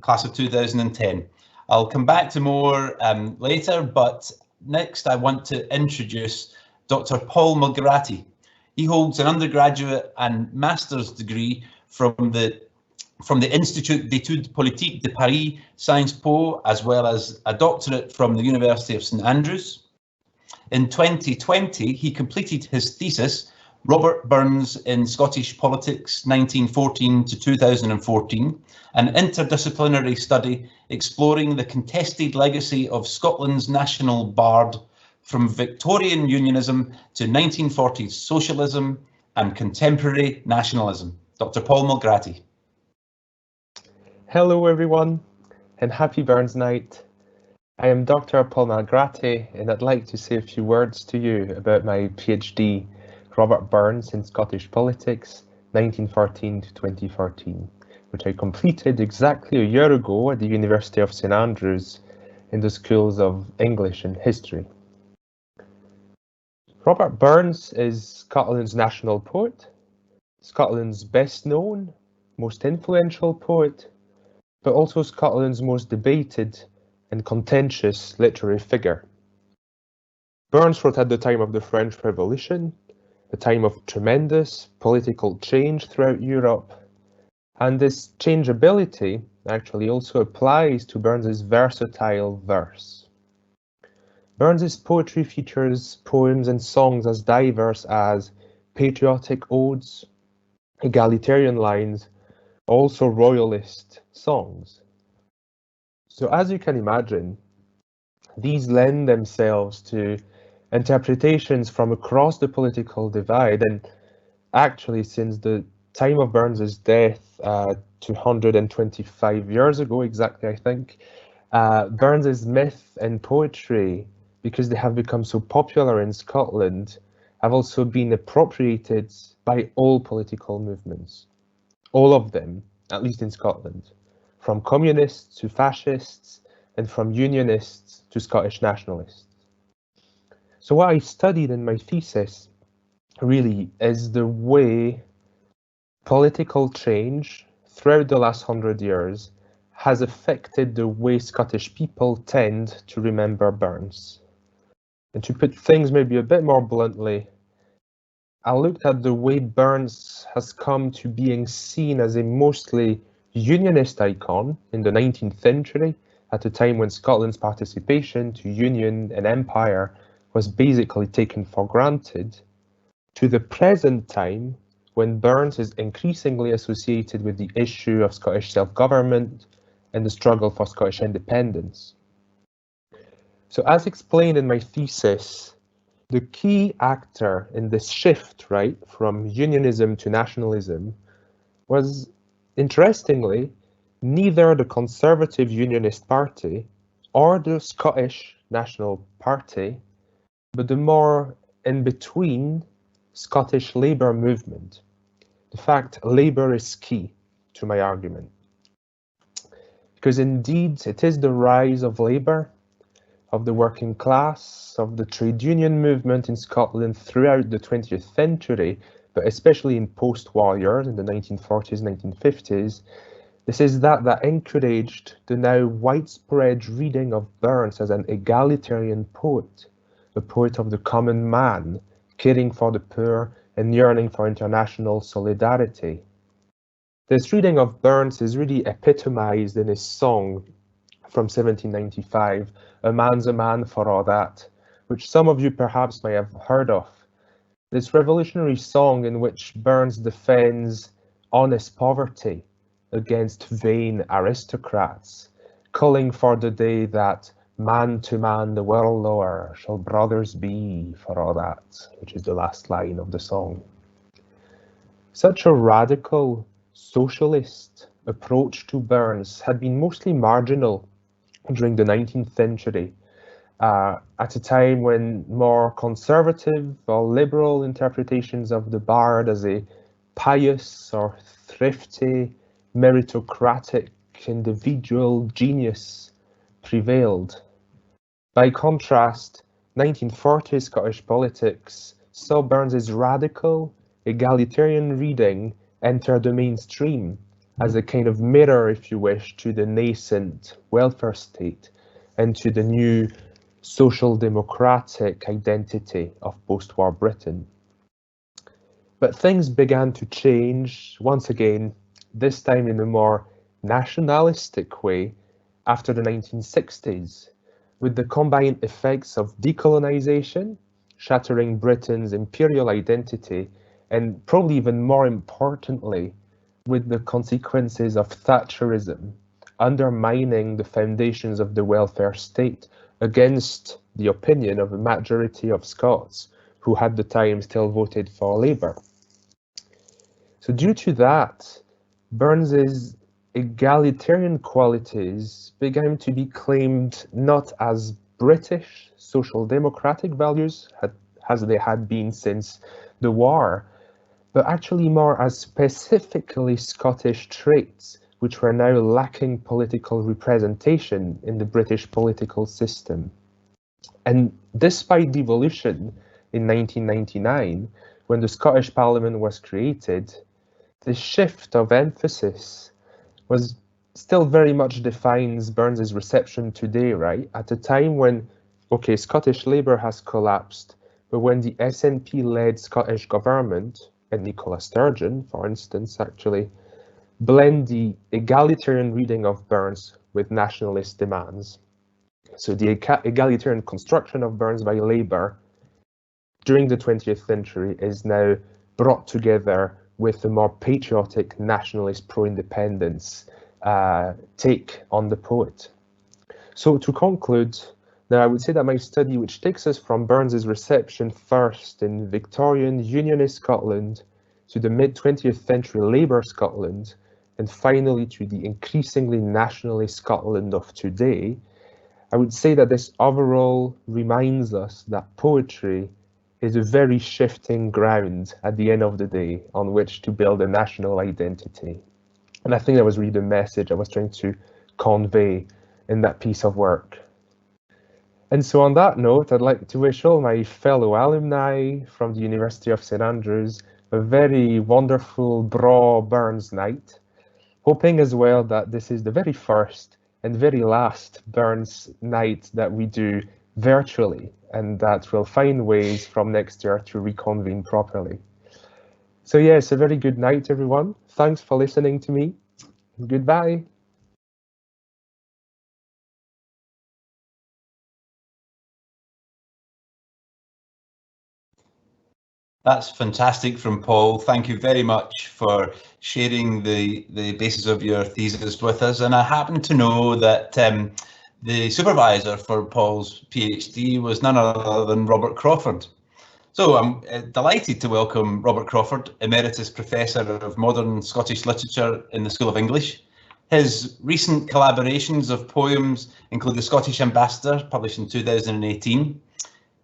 class of 2010. I'll come back to more later, but next I want to introduce Dr. Paul Malgrati. He holds an undergraduate and master's degree from the Institut d'études politiques de Paris, Sciences Po, as well as a doctorate from the University of St Andrews. In 2020, he completed his thesis, Robert Burns in Scottish Politics 1914 to 2014, an interdisciplinary study exploring the contested legacy of Scotland's national bard from Victorian unionism to 1940s socialism and contemporary nationalism. Dr. Paul Malgrati. Hello everyone, and happy Burns Night. I am Dr. Paul Malgrati, and I'd like to say a few words to you about my PhD, Robert Burns in Scottish Politics, 1914 to 2014, which I completed exactly a year ago at the University of St Andrews in the schools of English and History. Robert Burns is Scotland's national poet, Scotland's best known, most influential poet, but also Scotland's most debated and contentious literary figure. Burns wrote at the time of the French Revolution, a time of tremendous political change throughout Europe, and this changeability actually also applies to Burns's versatile verse. Burns's poetry features poems and songs as diverse as patriotic odes, egalitarian lines, also royalist songs. So as you can imagine, these lend themselves to interpretations from across the political divide, and actually since the time of Burns's death 225 years ago exactly, I think, Burns's myth and poetry, because they have become so popular in Scotland, have also been appropriated by all political movements. All of them, at least in Scotland, from communists to fascists and from unionists to Scottish nationalists. So what I studied in my thesis really is the way political change throughout the last 100 years has affected the way Scottish people tend to remember Burns. And to put things maybe a bit more bluntly, I looked at the way Burns has come to being seen as a mostly unionist icon in the 19th century, at a time when Scotland's participation to union and empire was basically taken for granted, to the present time when Burns is increasingly associated with the issue of Scottish self-government and the struggle for Scottish independence. So as explained in my thesis, the key actor in this shift, right, from unionism to nationalism was, interestingly, neither the Conservative Unionist Party or the Scottish National Party, but the more in-between Scottish Labour movement. In fact, Labour is key to my argument, because indeed it is the rise of Labour, of the working class, of the trade union movement in Scotland throughout the 20th century but especially in post-war years, in the 1940s, 1950s, this is that encouraged the now widespread reading of Burns as an egalitarian poet, a poet of the common man, caring for the poor and yearning for international solidarity. This reading of Burns is really epitomized in his song from 1795, A Man's a Man for All That, which some of you perhaps may have heard of. This revolutionary song in which Burns defends honest poverty against vain aristocrats, calling for the day that man to man the world o'er shall brothers be for all that, which is the last line of the song. Such a radical socialist approach to Burns had been mostly marginal during the 19th century, at a time when more conservative or liberal interpretations of the bard as a pious or thrifty, meritocratic individual genius prevailed. By contrast, 1940s Scottish politics saw Burns's radical, egalitarian reading enter the mainstream as a kind of mirror, if you wish, to the nascent welfare state and to the new social democratic identity of post-war Britain. But things began to change once again, this time in a more nationalistic way after the 1960s, with the combined effects of decolonization, shattering Britain's imperial identity, and probably even more importantly, with the consequences of Thatcherism, undermining the foundations of the welfare state against the opinion of a majority of Scots who at the time still voted for Labour. So due to that, Burns's egalitarian qualities began to be claimed not as British social democratic values, as they had been since the war, but actually more as specifically Scottish traits, which were now lacking political representation in the British political system. And despite devolution in 1999, when the Scottish Parliament was created, the shift of emphasis was still very much defines Burns's reception today, right? At a time when, okay, Scottish Labour has collapsed, but when the SNP-led Scottish government, and Nicola Sturgeon, for instance, actually, blend the egalitarian reading of Burns with nationalist demands. So the egalitarian construction of Burns by Labour during the 20th century is now brought together with a more patriotic nationalist pro-independence take on the poet. So to conclude, now I would say that my study, which takes us from Burns's reception first in Victorian Unionist Scotland to the mid-20th century Labour Scotland, and finally to the increasingly nationalist Scotland of today, I would say that this overall reminds us that poetry is a very shifting ground at the end of the day on which to build a national identity. And I think that was really the message I was trying to convey in that piece of work. And so on that note, I'd like to wish all my fellow alumni from the University of St Andrews a very wonderful Braw Burns night, hoping as well that this is the very first and very last Burns night that we do virtually, and that we'll find ways from next year to reconvene properly. So yes, a very good night, everyone. Thanks for listening to me. Goodbye. That's fantastic from Paul. Thank you very much for sharing the basis of your thesis with us. And I happen to know that the supervisor for Paul's PhD was none other than Robert Crawford. So I'm delighted to welcome Robert Crawford, Emeritus Professor of Modern Scottish Literature in the School of English. His recent collaborations of poems include The Scottish Ambassador, published in 2018.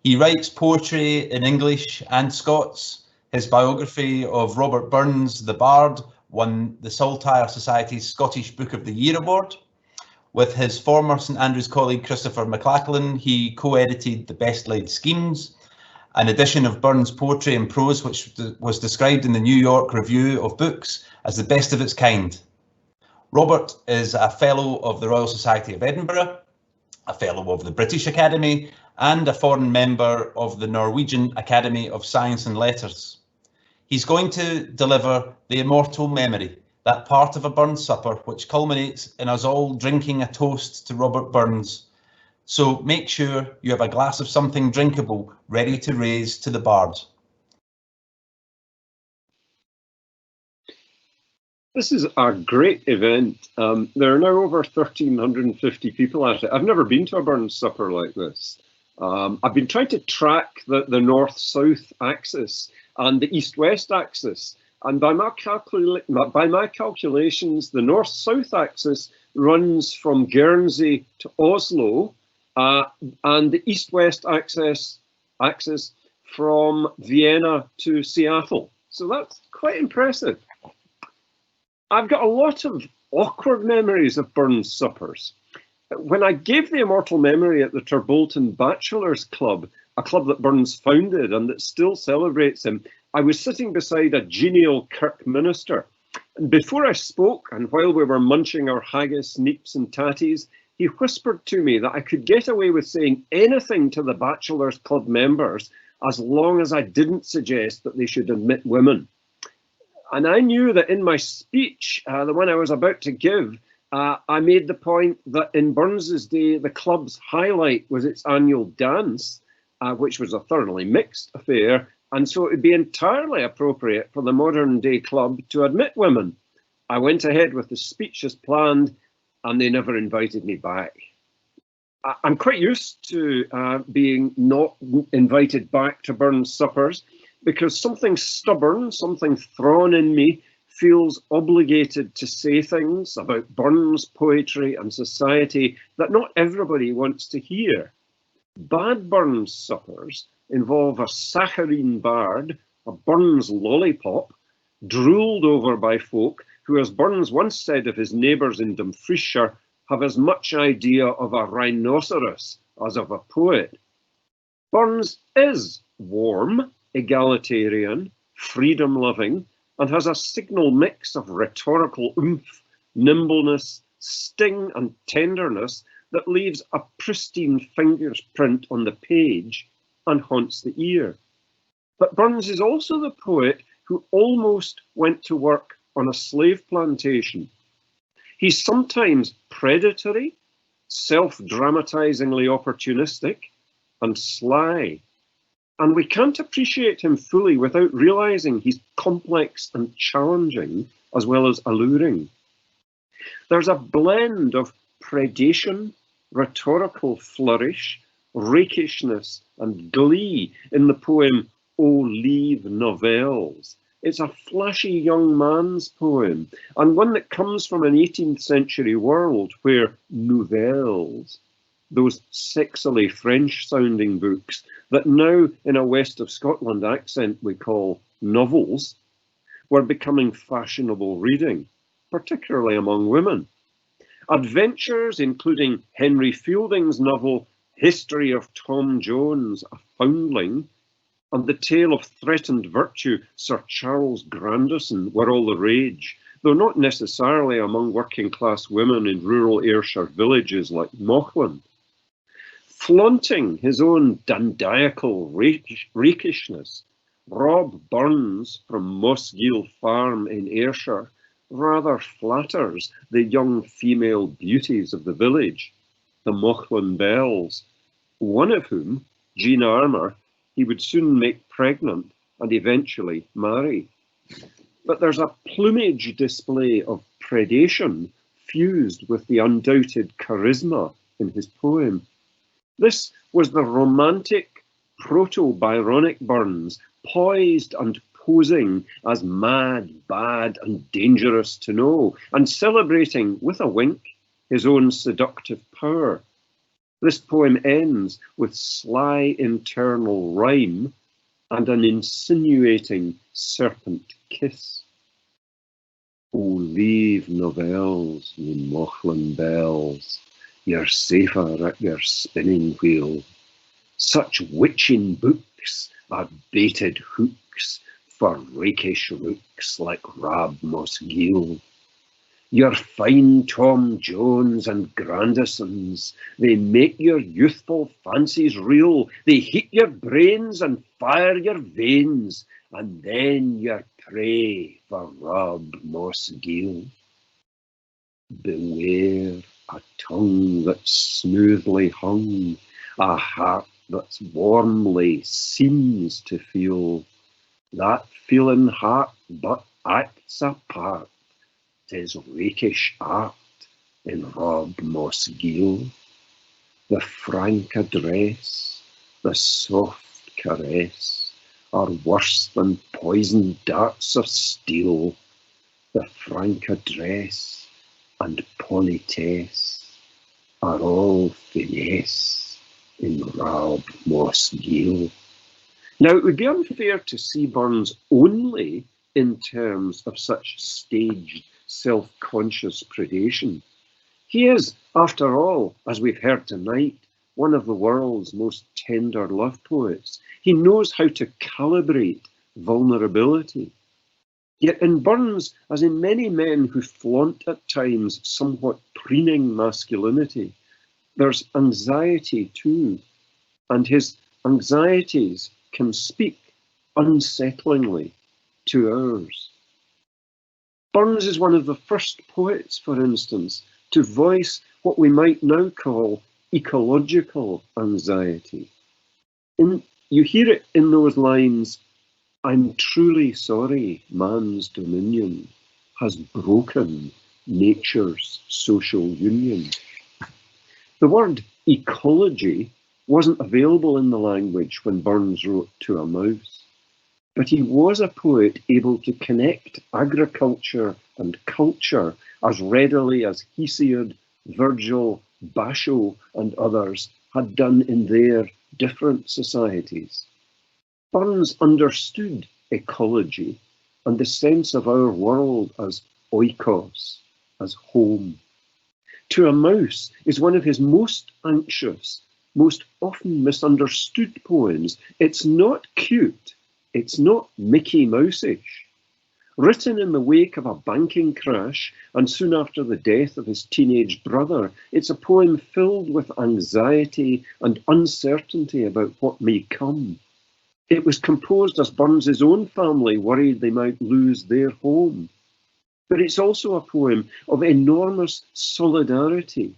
He writes poetry in English and Scots. His biography of Robert Burns, the Bard, won the Saltire Society's Scottish Book of the Year Award. With his former St Andrews colleague Christopher McLachlan, he co-edited The Best Laid Schemes. an edition of Burns' poetry and prose which was described in the New York Review of Books as the best of its kind. Robert is a Fellow of the Royal Society of Edinburgh, a Fellow of the British Academy, and a foreign member of the Norwegian Academy of Science and Letters. He's going to deliver the immortal memory, that part of a Burns supper which culminates in us all drinking a toast to Robert Burns. So make sure you have a glass of something drinkable ready to raise to the bard. This is a great event. There are now over 1,350 people at it. I've never been to a Burns supper like this. I've been trying to track the north-south axis and the east-west axis. And by my calculations, the north-south axis runs from Guernsey to Oslo, and the east-west axis from Vienna to Seattle. So that's quite impressive. I've got a lot of awkward memories of Burns suppers. When I gave the immortal memory at the Turbolton Bachelors Club, a club that Burns founded and that still celebrates him, I was sitting beside a genial Kirk minister. And before I spoke, and while we were munching our haggis, neeps and tatties, he whispered to me that I could get away with saying anything to the Bachelors Club members as long as I didn't suggest that they should admit women. And I knew that in my speech, the one I was about to give, I made the point that in Burns's day, the club's highlight was its annual dance, which was a thoroughly mixed affair, and so it would be entirely appropriate for the modern day club to admit women. I went ahead with the speech as planned, and they never invited me back. I'm quite used to being not invited back to Burns suppers, because something stubborn, something thrown in me, feels obligated to say things about Burns, poetry and society that not everybody wants to hear. Bad Burns suppers involve a saccharine bard, a Burns lollipop, drooled over by folk who, as Burns once said of his neighbours in Dumfriesshire, have as much idea of a rhinoceros as of a poet. Burns is warm, egalitarian, freedom-loving, and has a signal mix of rhetorical oomph, nimbleness, sting and tenderness that leaves a pristine fingerprint on the page and haunts the ear. But Burns is also the poet who almost went to work on a slave plantation. He's sometimes predatory, self-dramatisingly opportunistic, and sly. And we can't appreciate him fully without realising he's complex and challenging as well as alluring. There's a blend of predation, rhetorical flourish, rakishness and glee in the poem O Leave Novels. It's a flashy young man's poem, and one that comes from an 18th century world where nouvelles, those sexily French-sounding books that now in a West of Scotland accent we call novels, were becoming fashionable reading, particularly among women. Adventures including Henry Fielding's novel History of Tom Jones, a Foundling, and the tale of threatened virtue, Sir Charles Grandison, were all the rage, though not necessarily among working-class women in rural Ayrshire villages like Mauchline. Flaunting his own dandiacal rakishness, Rob Burns from Mossgiel Farm in Ayrshire rather flatters the young female beauties of the village, the Mauchline Belles, one of whom, Jean Armour, he would soon make pregnant and eventually marry. But there's a plumage display of predation fused with the undoubted charisma in his poem. This was the romantic, proto-Byronic Burns, poised and posing as mad, bad and dangerous to know, and celebrating, with a wink, his own seductive power. This poem ends with sly internal rhyme and an insinuating serpent kiss. O leave novels, ye Mauchline Belles, you're safer at your spinning wheel. Such witching books are baited hooks for rakish rooks like Rab Mosgiel. Your fine Tom Jones and Grandisons, they make your youthful fancies real, they heat your brains and fire your veins, and then you pray for Rab Mosgiel. Beware a tongue that's smoothly hung, a heart that's warmly seems to feel. That feeling heart but acts a part, 'tis rakish art in Rab Mosgiel. The frank address, the soft caress, are worse than poisoned darts of steel. The frank address and politesse are all finesse in Rab Mosgiel. Now, it would be unfair to see Burns only in terms of such staged, self-conscious predation. He is, after all, as we've heard tonight, one of the world's most tender love poets. He knows how to calibrate vulnerability. Yet in Burns, as in many men who flaunt at times somewhat preening masculinity, there's anxiety too, and his anxieties can speak unsettlingly to ours. Burns is one of the first poets, for instance, to voice what we might now call ecological anxiety. You hear it in those lines, "I'm truly sorry man's dominion has broken nature's social union." The word ecology wasn't available in the language when Burns wrote To A Mouse, but he was a poet able to connect agriculture and culture as readily as Hesiod, Virgil, Basho and others had done in their different societies. Burns understood ecology and the sense of our world as oikos, as home. To A Mouse is one of his most anxious, most often misunderstood poems. It's not cute, it's not Mickey Mouse-ish. Written in the wake of a banking crash and soon after the death of his teenage brother, it's a poem filled with anxiety and uncertainty about what may come. It was composed as Burns's own family worried they might lose their home. But it's also a poem of enormous solidarity,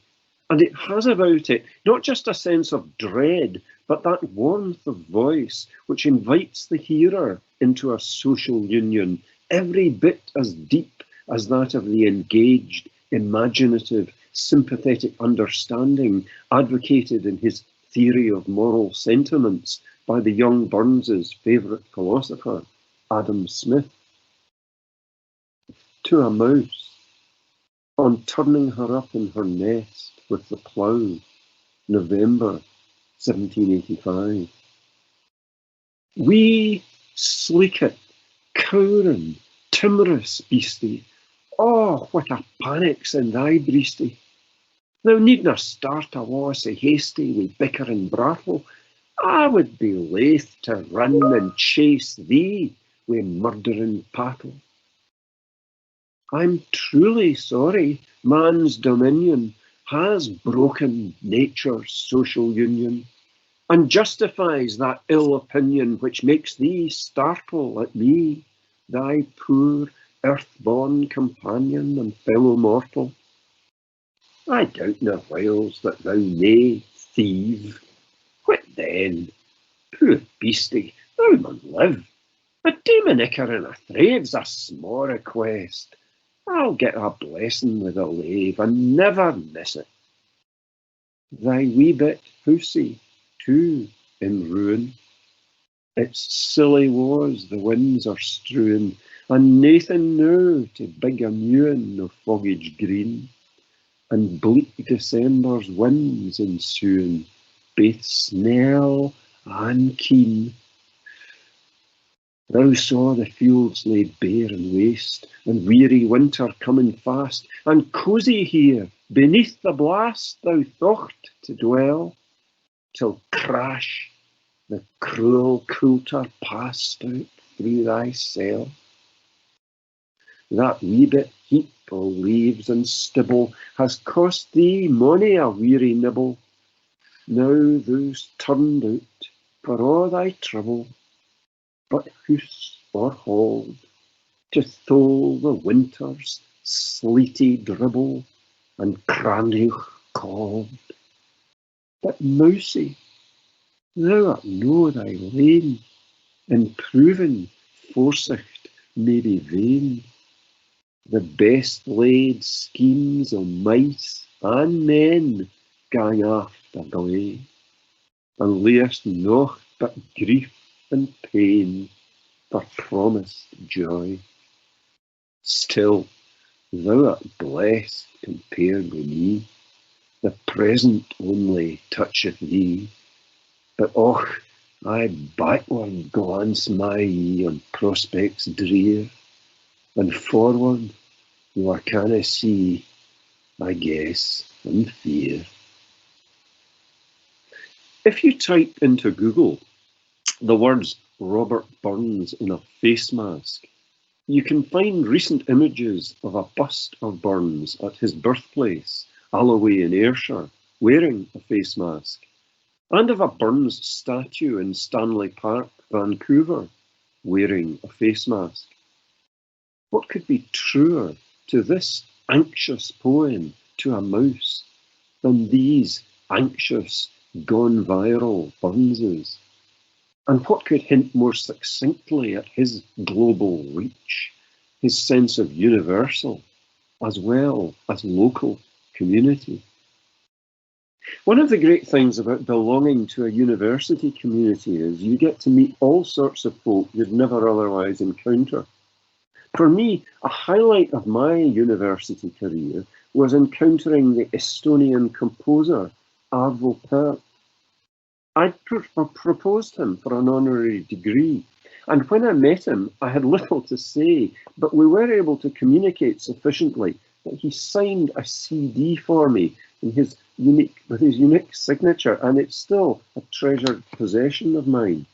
and it has about it not just a sense of dread, but that warmth of voice which invites the hearer into a social union, every bit as deep as that of the engaged, imaginative, sympathetic understanding advocated in his theory of moral sentiments by the young Burns's favourite philosopher, Adam Smith. To a Mouse, on turning her up in her nest with the plough, November 1785. Wee, sleekit, cowering, timorous beastie, oh, what a panic's in thy breastie. Thou needna start awa sae hasty wi' bicker and brattle. I would be laith to run and chase thee wi' murdering pattle. I'm truly sorry man's dominion has broken nature's social union, and justifies that ill opinion which makes thee startle at me, thy poor earth-born companion and fellow mortal. I doubt na whiles that thou may thieve. What then? Poor beastie, thou mun live. A demonicker and a thrave's a sma' request. I'll get a blessing with a lave and never miss it. Thy wee bit housie, too, in ruin. Its silly was the winds are strewing, and naething now to big a mewing no foggage green, and bleak December's winds ensuing, baith snell and keen. Thou saw the fields laid bare and waste, and weary winter coming fast, and cosy here, beneath the blast thou thocht to dwell, till crash, the cruel coulter passed out through thy cell. That wee bit heap o' leaves and stibble has cost thee mony a weary nibble. Now thou's turned out for all thy trouble, but hoose or hold, to thole the winter's sleety dribble and cranioch cold. But mousie, thou art no thy lane, improving foresight may be vain. The best laid schemes o' mice and men gang after gley, and layest nought but grief and pain for promised joy. Still, thou art blessed compared with me, the present only toucheth thee. But och, I backward glance my ye on prospects drear, and forward, though I canna see, I guess and fear. If you type into Google the words Robert Burns in a face mask, you can find recent images of a bust of Burns at his birthplace, Alloway in Ayrshire, wearing a face mask, and of a Burns statue in Stanley Park, Vancouver, wearing a face mask. What could be truer to this anxious poem to a mouse than these anxious, gone viral Burnses? And what could hint more succinctly at his global reach, his sense of universal as well as local community? One of the great things about belonging to a university community is you get to meet all sorts of folk you'd never otherwise encounter. For me, a highlight of my university career was encountering the Estonian composer Arvo Pärt. I'd proposed him for an honorary degree, and when I met him, I had little to say, but we were able to communicate sufficiently that he signed a CD for me with his unique signature, and it's still a treasured possession of mine.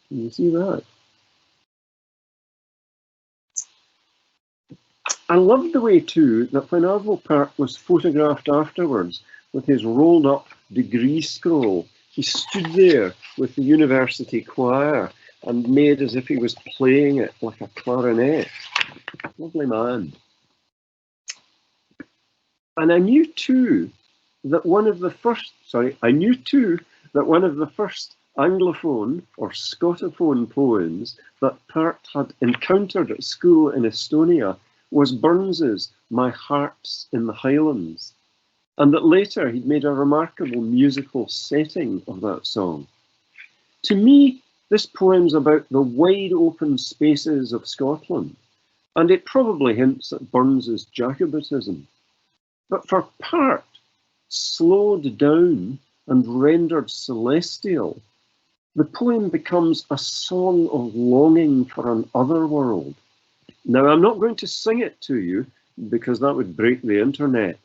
Can you see that? I loved the way too that when Arvo Pärt was photographed afterwards with his rolled up degree scroll, he stood there with the university choir and made as if he was playing it like a clarinet. Lovely man. And I knew too that one of the first Anglophone or Scotophone poems that Pärt had encountered at school in Estonia was Burns's My Heart's in the Highlands, and that later he'd made a remarkable musical setting of that song. To me, this poem's about the wide open spaces of Scotland, and it probably hints at Burns's Jacobitism. But for Pärt, slowed down and rendered celestial, the poem becomes a song of longing for an other world. Now, I'm not going to sing it to you because that would break the internet,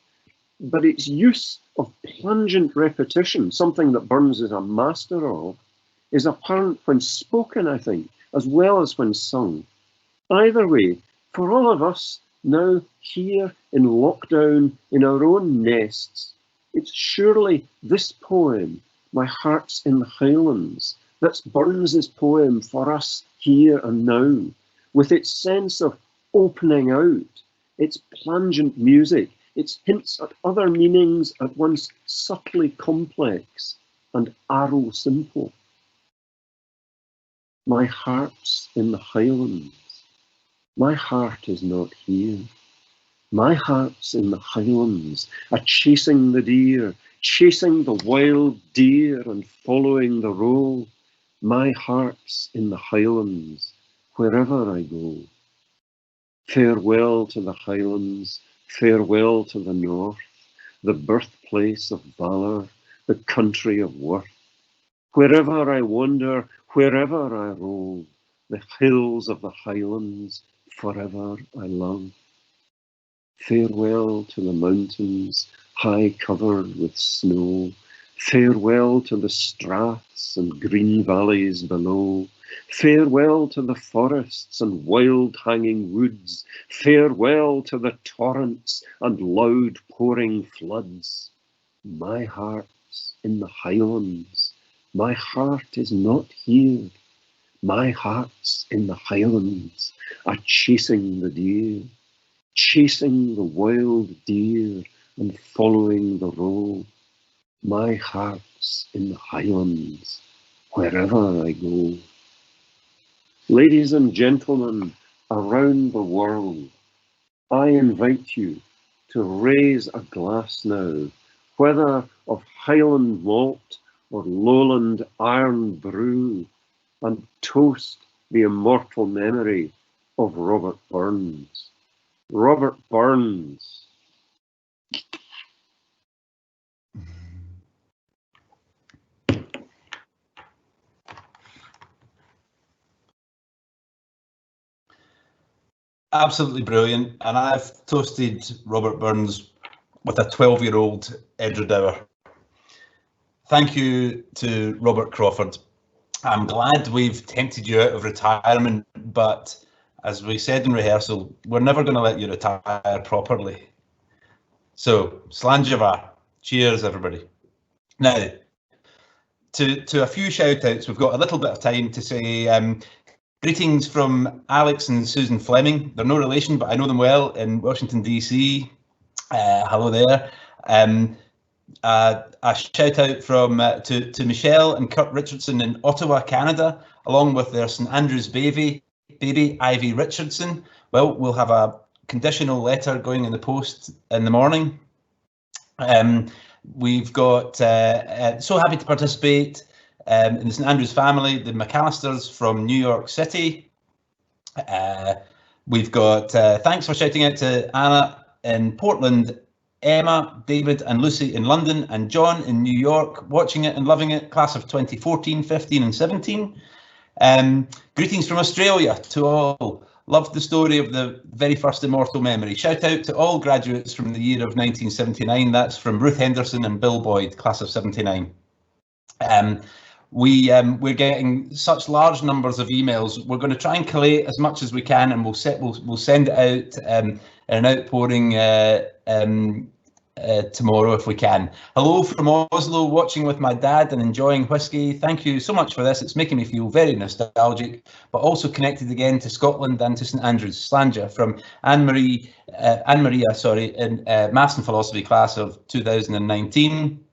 but its use of plungent repetition, something that Burns is a master of, is apparent when spoken, I think, as well as when sung. Either way, for all of us now here in lockdown in our own nests, it's surely this poem, My Heart's in the Highlands, that's Burns's poem for us here and now, with its sense of opening out, its plangent music, its hints at other meanings at once subtly complex and arrow simple. My heart's in the Highlands. My heart is not here. My heart's in the Highlands, a-chasing the deer, chasing the wild deer and following the roe. My heart's in the Highlands, wherever I go. Farewell to the Highlands, farewell to the north, the birthplace of valour, the country of worth. Wherever I wander, wherever I rove, the hills of the Highlands forever I love. Farewell to the mountains, high covered with snow. Farewell to the straths and green valleys below. Farewell to the forests and wild hanging woods. Farewell to the torrents and loud pouring floods. My heart's in the Highlands. My heart is not here. My heart's in the Highlands, a-chasing the deer, chasing the wild deer and following the roe. My heart's in the Highlands, wherever I go. Ladies and gentlemen around the world, I invite you to raise a glass now, whether of Highland malt or lowland iron brew, and toast the immortal memory of Robert Burns. Robert Burns. Absolutely brilliant, and I've toasted Robert Burns with a 12-year-old Edredour. Thank you to Robert Crawford. I'm glad we've tempted you out of retirement, but as we said in rehearsal, we're never going to let you retire properly. So, Slanjavar, cheers everybody. Now, to a few shout-outs, we've got a little bit of time to say greetings from Alex and Susan Fleming. They're no relation, but I know them well in Washington, DC. Hello there. A shout out from to Michelle and Kurt Richardson in Ottawa, Canada, along with their St Andrews baby Ivy Richardson. Well, we'll have a conditional letter going in the post in the morning. We've got so happy to participate in the St Andrews family, the McAllisters from New York City. We've got thanks for shouting out to Anna in Portland, Emma, David and Lucy in London, and John in New York, watching it and loving it, class of 2014, 15 and 17. Greetings from Australia to all. Loved the story of the very first immortal memory. Shout out to all graduates from the year of 1979. That's from Ruth Henderson and Bill Boyd, class of 79. We're getting such large numbers of emails. We're going to try and collate as much as we can, and we'll send it out in an outpouring tomorrow if we can. Hello from Oslo, watching with my dad and enjoying whiskey. Thank you so much for this. It's making me feel very nostalgic, but also connected again to Scotland and to St Andrews. Slanja from Anne Maria, in Maths and Philosophy class of 2019.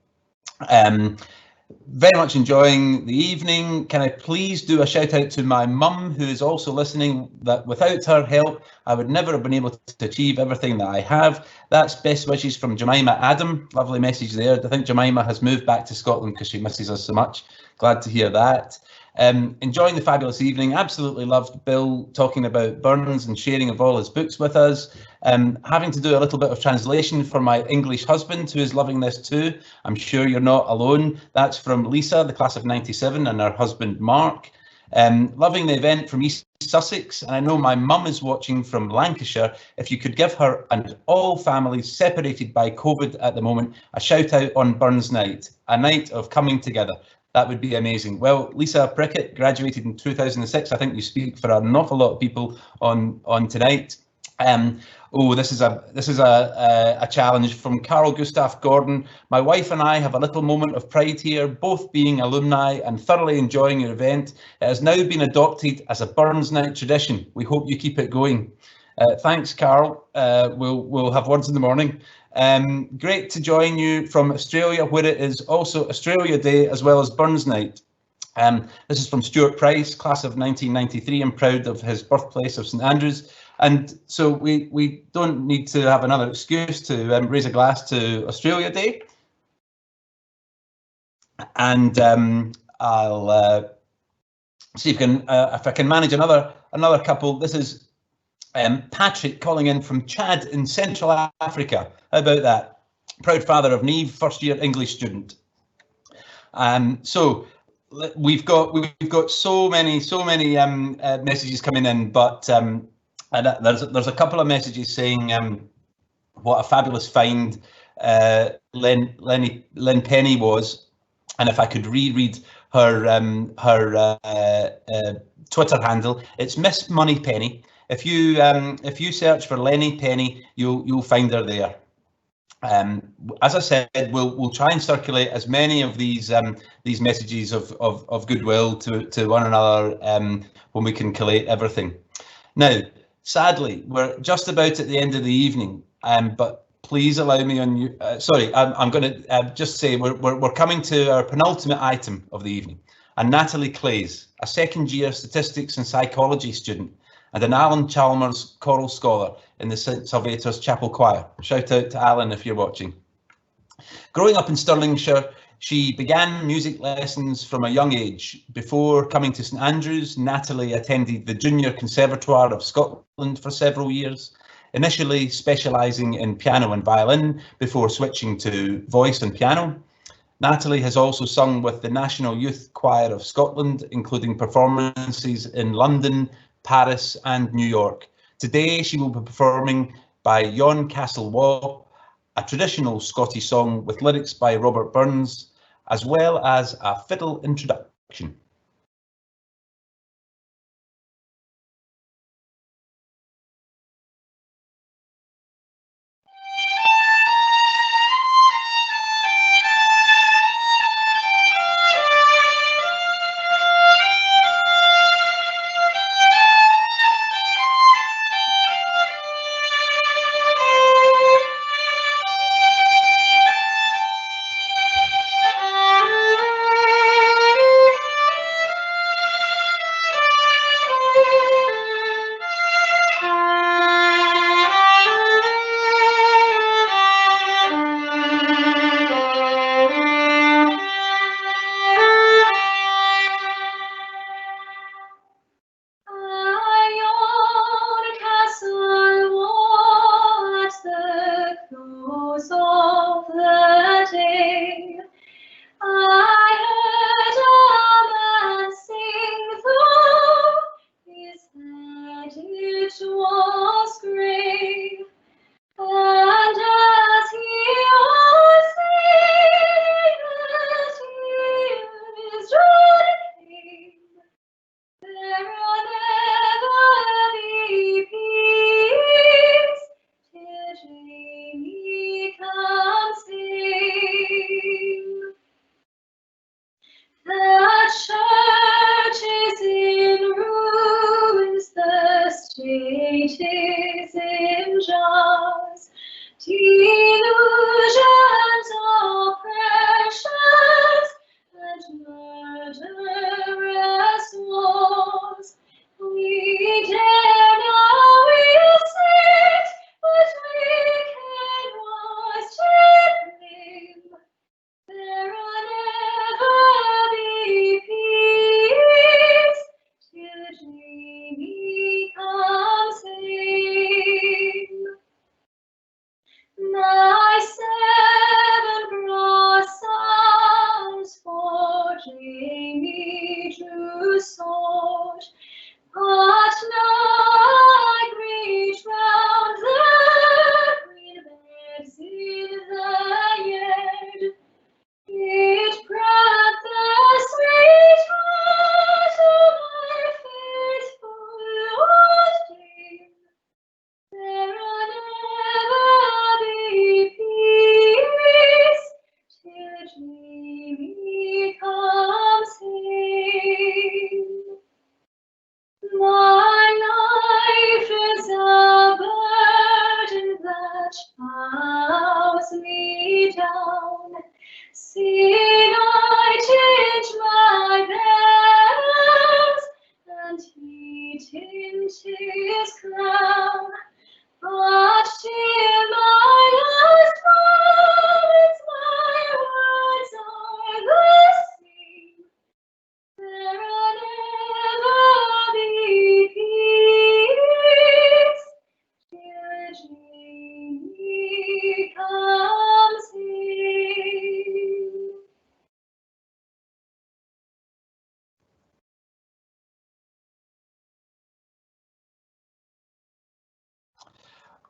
Very much enjoying the evening. Can I please do a shout out to my mum, who is also listening, that without her help, I would never have been able to achieve everything that I have. That's best wishes from Jemima Adam. Lovely message there. I think Jemima has moved back to Scotland because she misses us so much. Glad to hear that. Enjoying the fabulous evening. Absolutely loved Bill talking about Burns and sharing of all his books with us. Having to do a little bit of translation for my English husband, who is loving this too. I'm sure you're not alone. That's from Lisa, the class of 97, and her husband Mark. Loving the event from East Sussex, and I know my mum is watching from Lancashire. If you could give her and all families separated by COVID at the moment a shout out on Burns Night, a night of coming together. That would be amazing. Well, Lisa Prickett graduated in 2006. I think you speak for an awful lot of people on tonight. Oh, this is a challenge from Carl Gustav Gordon. My wife and I have a little moment of pride here, both being alumni and thoroughly enjoying your event. It has now been adopted as a Burns Night tradition. We hope you keep it going. Thanks, Carl. We'll have words in the morning. Great to join you from Australia, where it is also Australia Day as well as Burns Night. This is from Stuart Price, class of 1993. I'm proud of his birthplace of St Andrews. And so we don't need to have another excuse to raise a glass to Australia Day. And I'll see if I can manage another couple. This is Patrick calling in from Chad in Central Africa. How about that? Proud father of Neve, first year English student. So we've got so many messages coming in, but there's a couple of messages saying what a fabulous find Len Pennie was. And if I could reread her Twitter handle, it's Miss Money Penny. If you search for Lenny Penny, you'll find her there. As I said, we'll try and circulate as many of these messages of goodwill to one another when we can collate everything. Now, sadly, we're just about at the end of the evening, but please allow me on you. Sorry, I'm going to just say we're coming to our penultimate item of the evening, and Natalie Klaes, a second-year statistics and psychology student and an Alan Chalmers choral scholar in the St Salvator's Chapel Choir. Shout out to Alan if you're watching. Growing up in Stirlingshire, she began music lessons from a young age. Before coming to St Andrews, Natalie attended the Junior Conservatoire of Scotland for several years, initially specialising in piano and violin before switching to voice and piano. Natalie has also sung with the National Youth Choir of Scotland, including performances in London, Paris and New York. Today she will be performing by Yon Castle Waugh, a traditional Scottish song with lyrics by Robert Burns, as well as a fiddle introduction.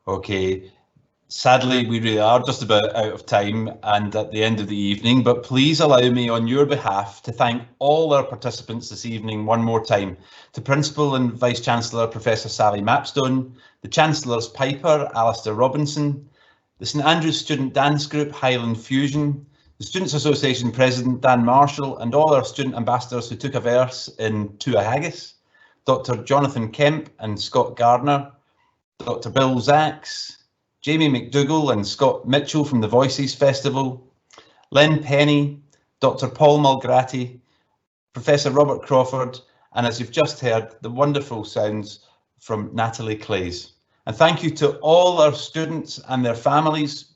Okay, Sadly, we really are just about out of time and at the end of the evening, but please allow me on your behalf to thank all our participants this evening one more time. To Principal and Vice-Chancellor Professor Sally Mapstone, the Chancellor's Piper, Alistair Robinson, the St Andrews Student Dance Group, Highland Fusion, the Students Association President Dan Marshall, and all our student ambassadors who took a verse in To A Haggis, Dr Jonathan Kemp and Scott Gardiner, Dr Bill Zacks, Jamie MacDougall and Scott Mitchell from the Voices Festival, Len Pennie, Dr Paul Malgrati, Professor Robert Crawford, and as you've just heard, the wonderful sounds from Natalie Klaes. And thank you to all our students and their families,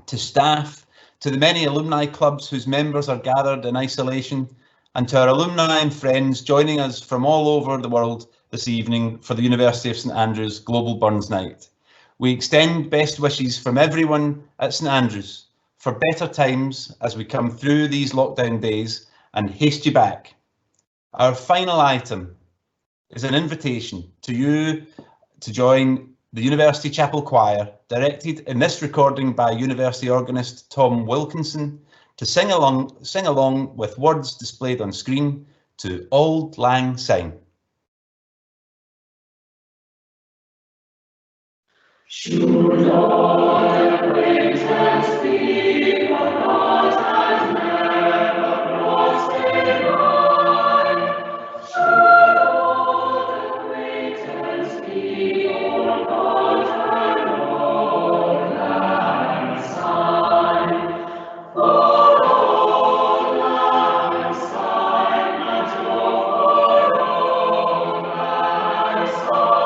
to staff, to the many alumni clubs whose members are gathered in isolation, and to our alumni and friends joining us from all over the world this evening for the University of St Andrews Global Burns Night. We extend best wishes from everyone at St Andrews for better times as we come through these lockdown days and haste you back. Our final item is an invitation to you to join the University Chapel Choir, directed in this recording by University organist Tom Wilkinson, to sing along with words displayed on screen to Auld Lang Syne. Should all acquaintance be forgot and never brought divine? Should all acquaintance be forgot and Auld Lang Syne? For Auld Lang Syne and for Auld Lang Syne.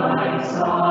Lang Syne.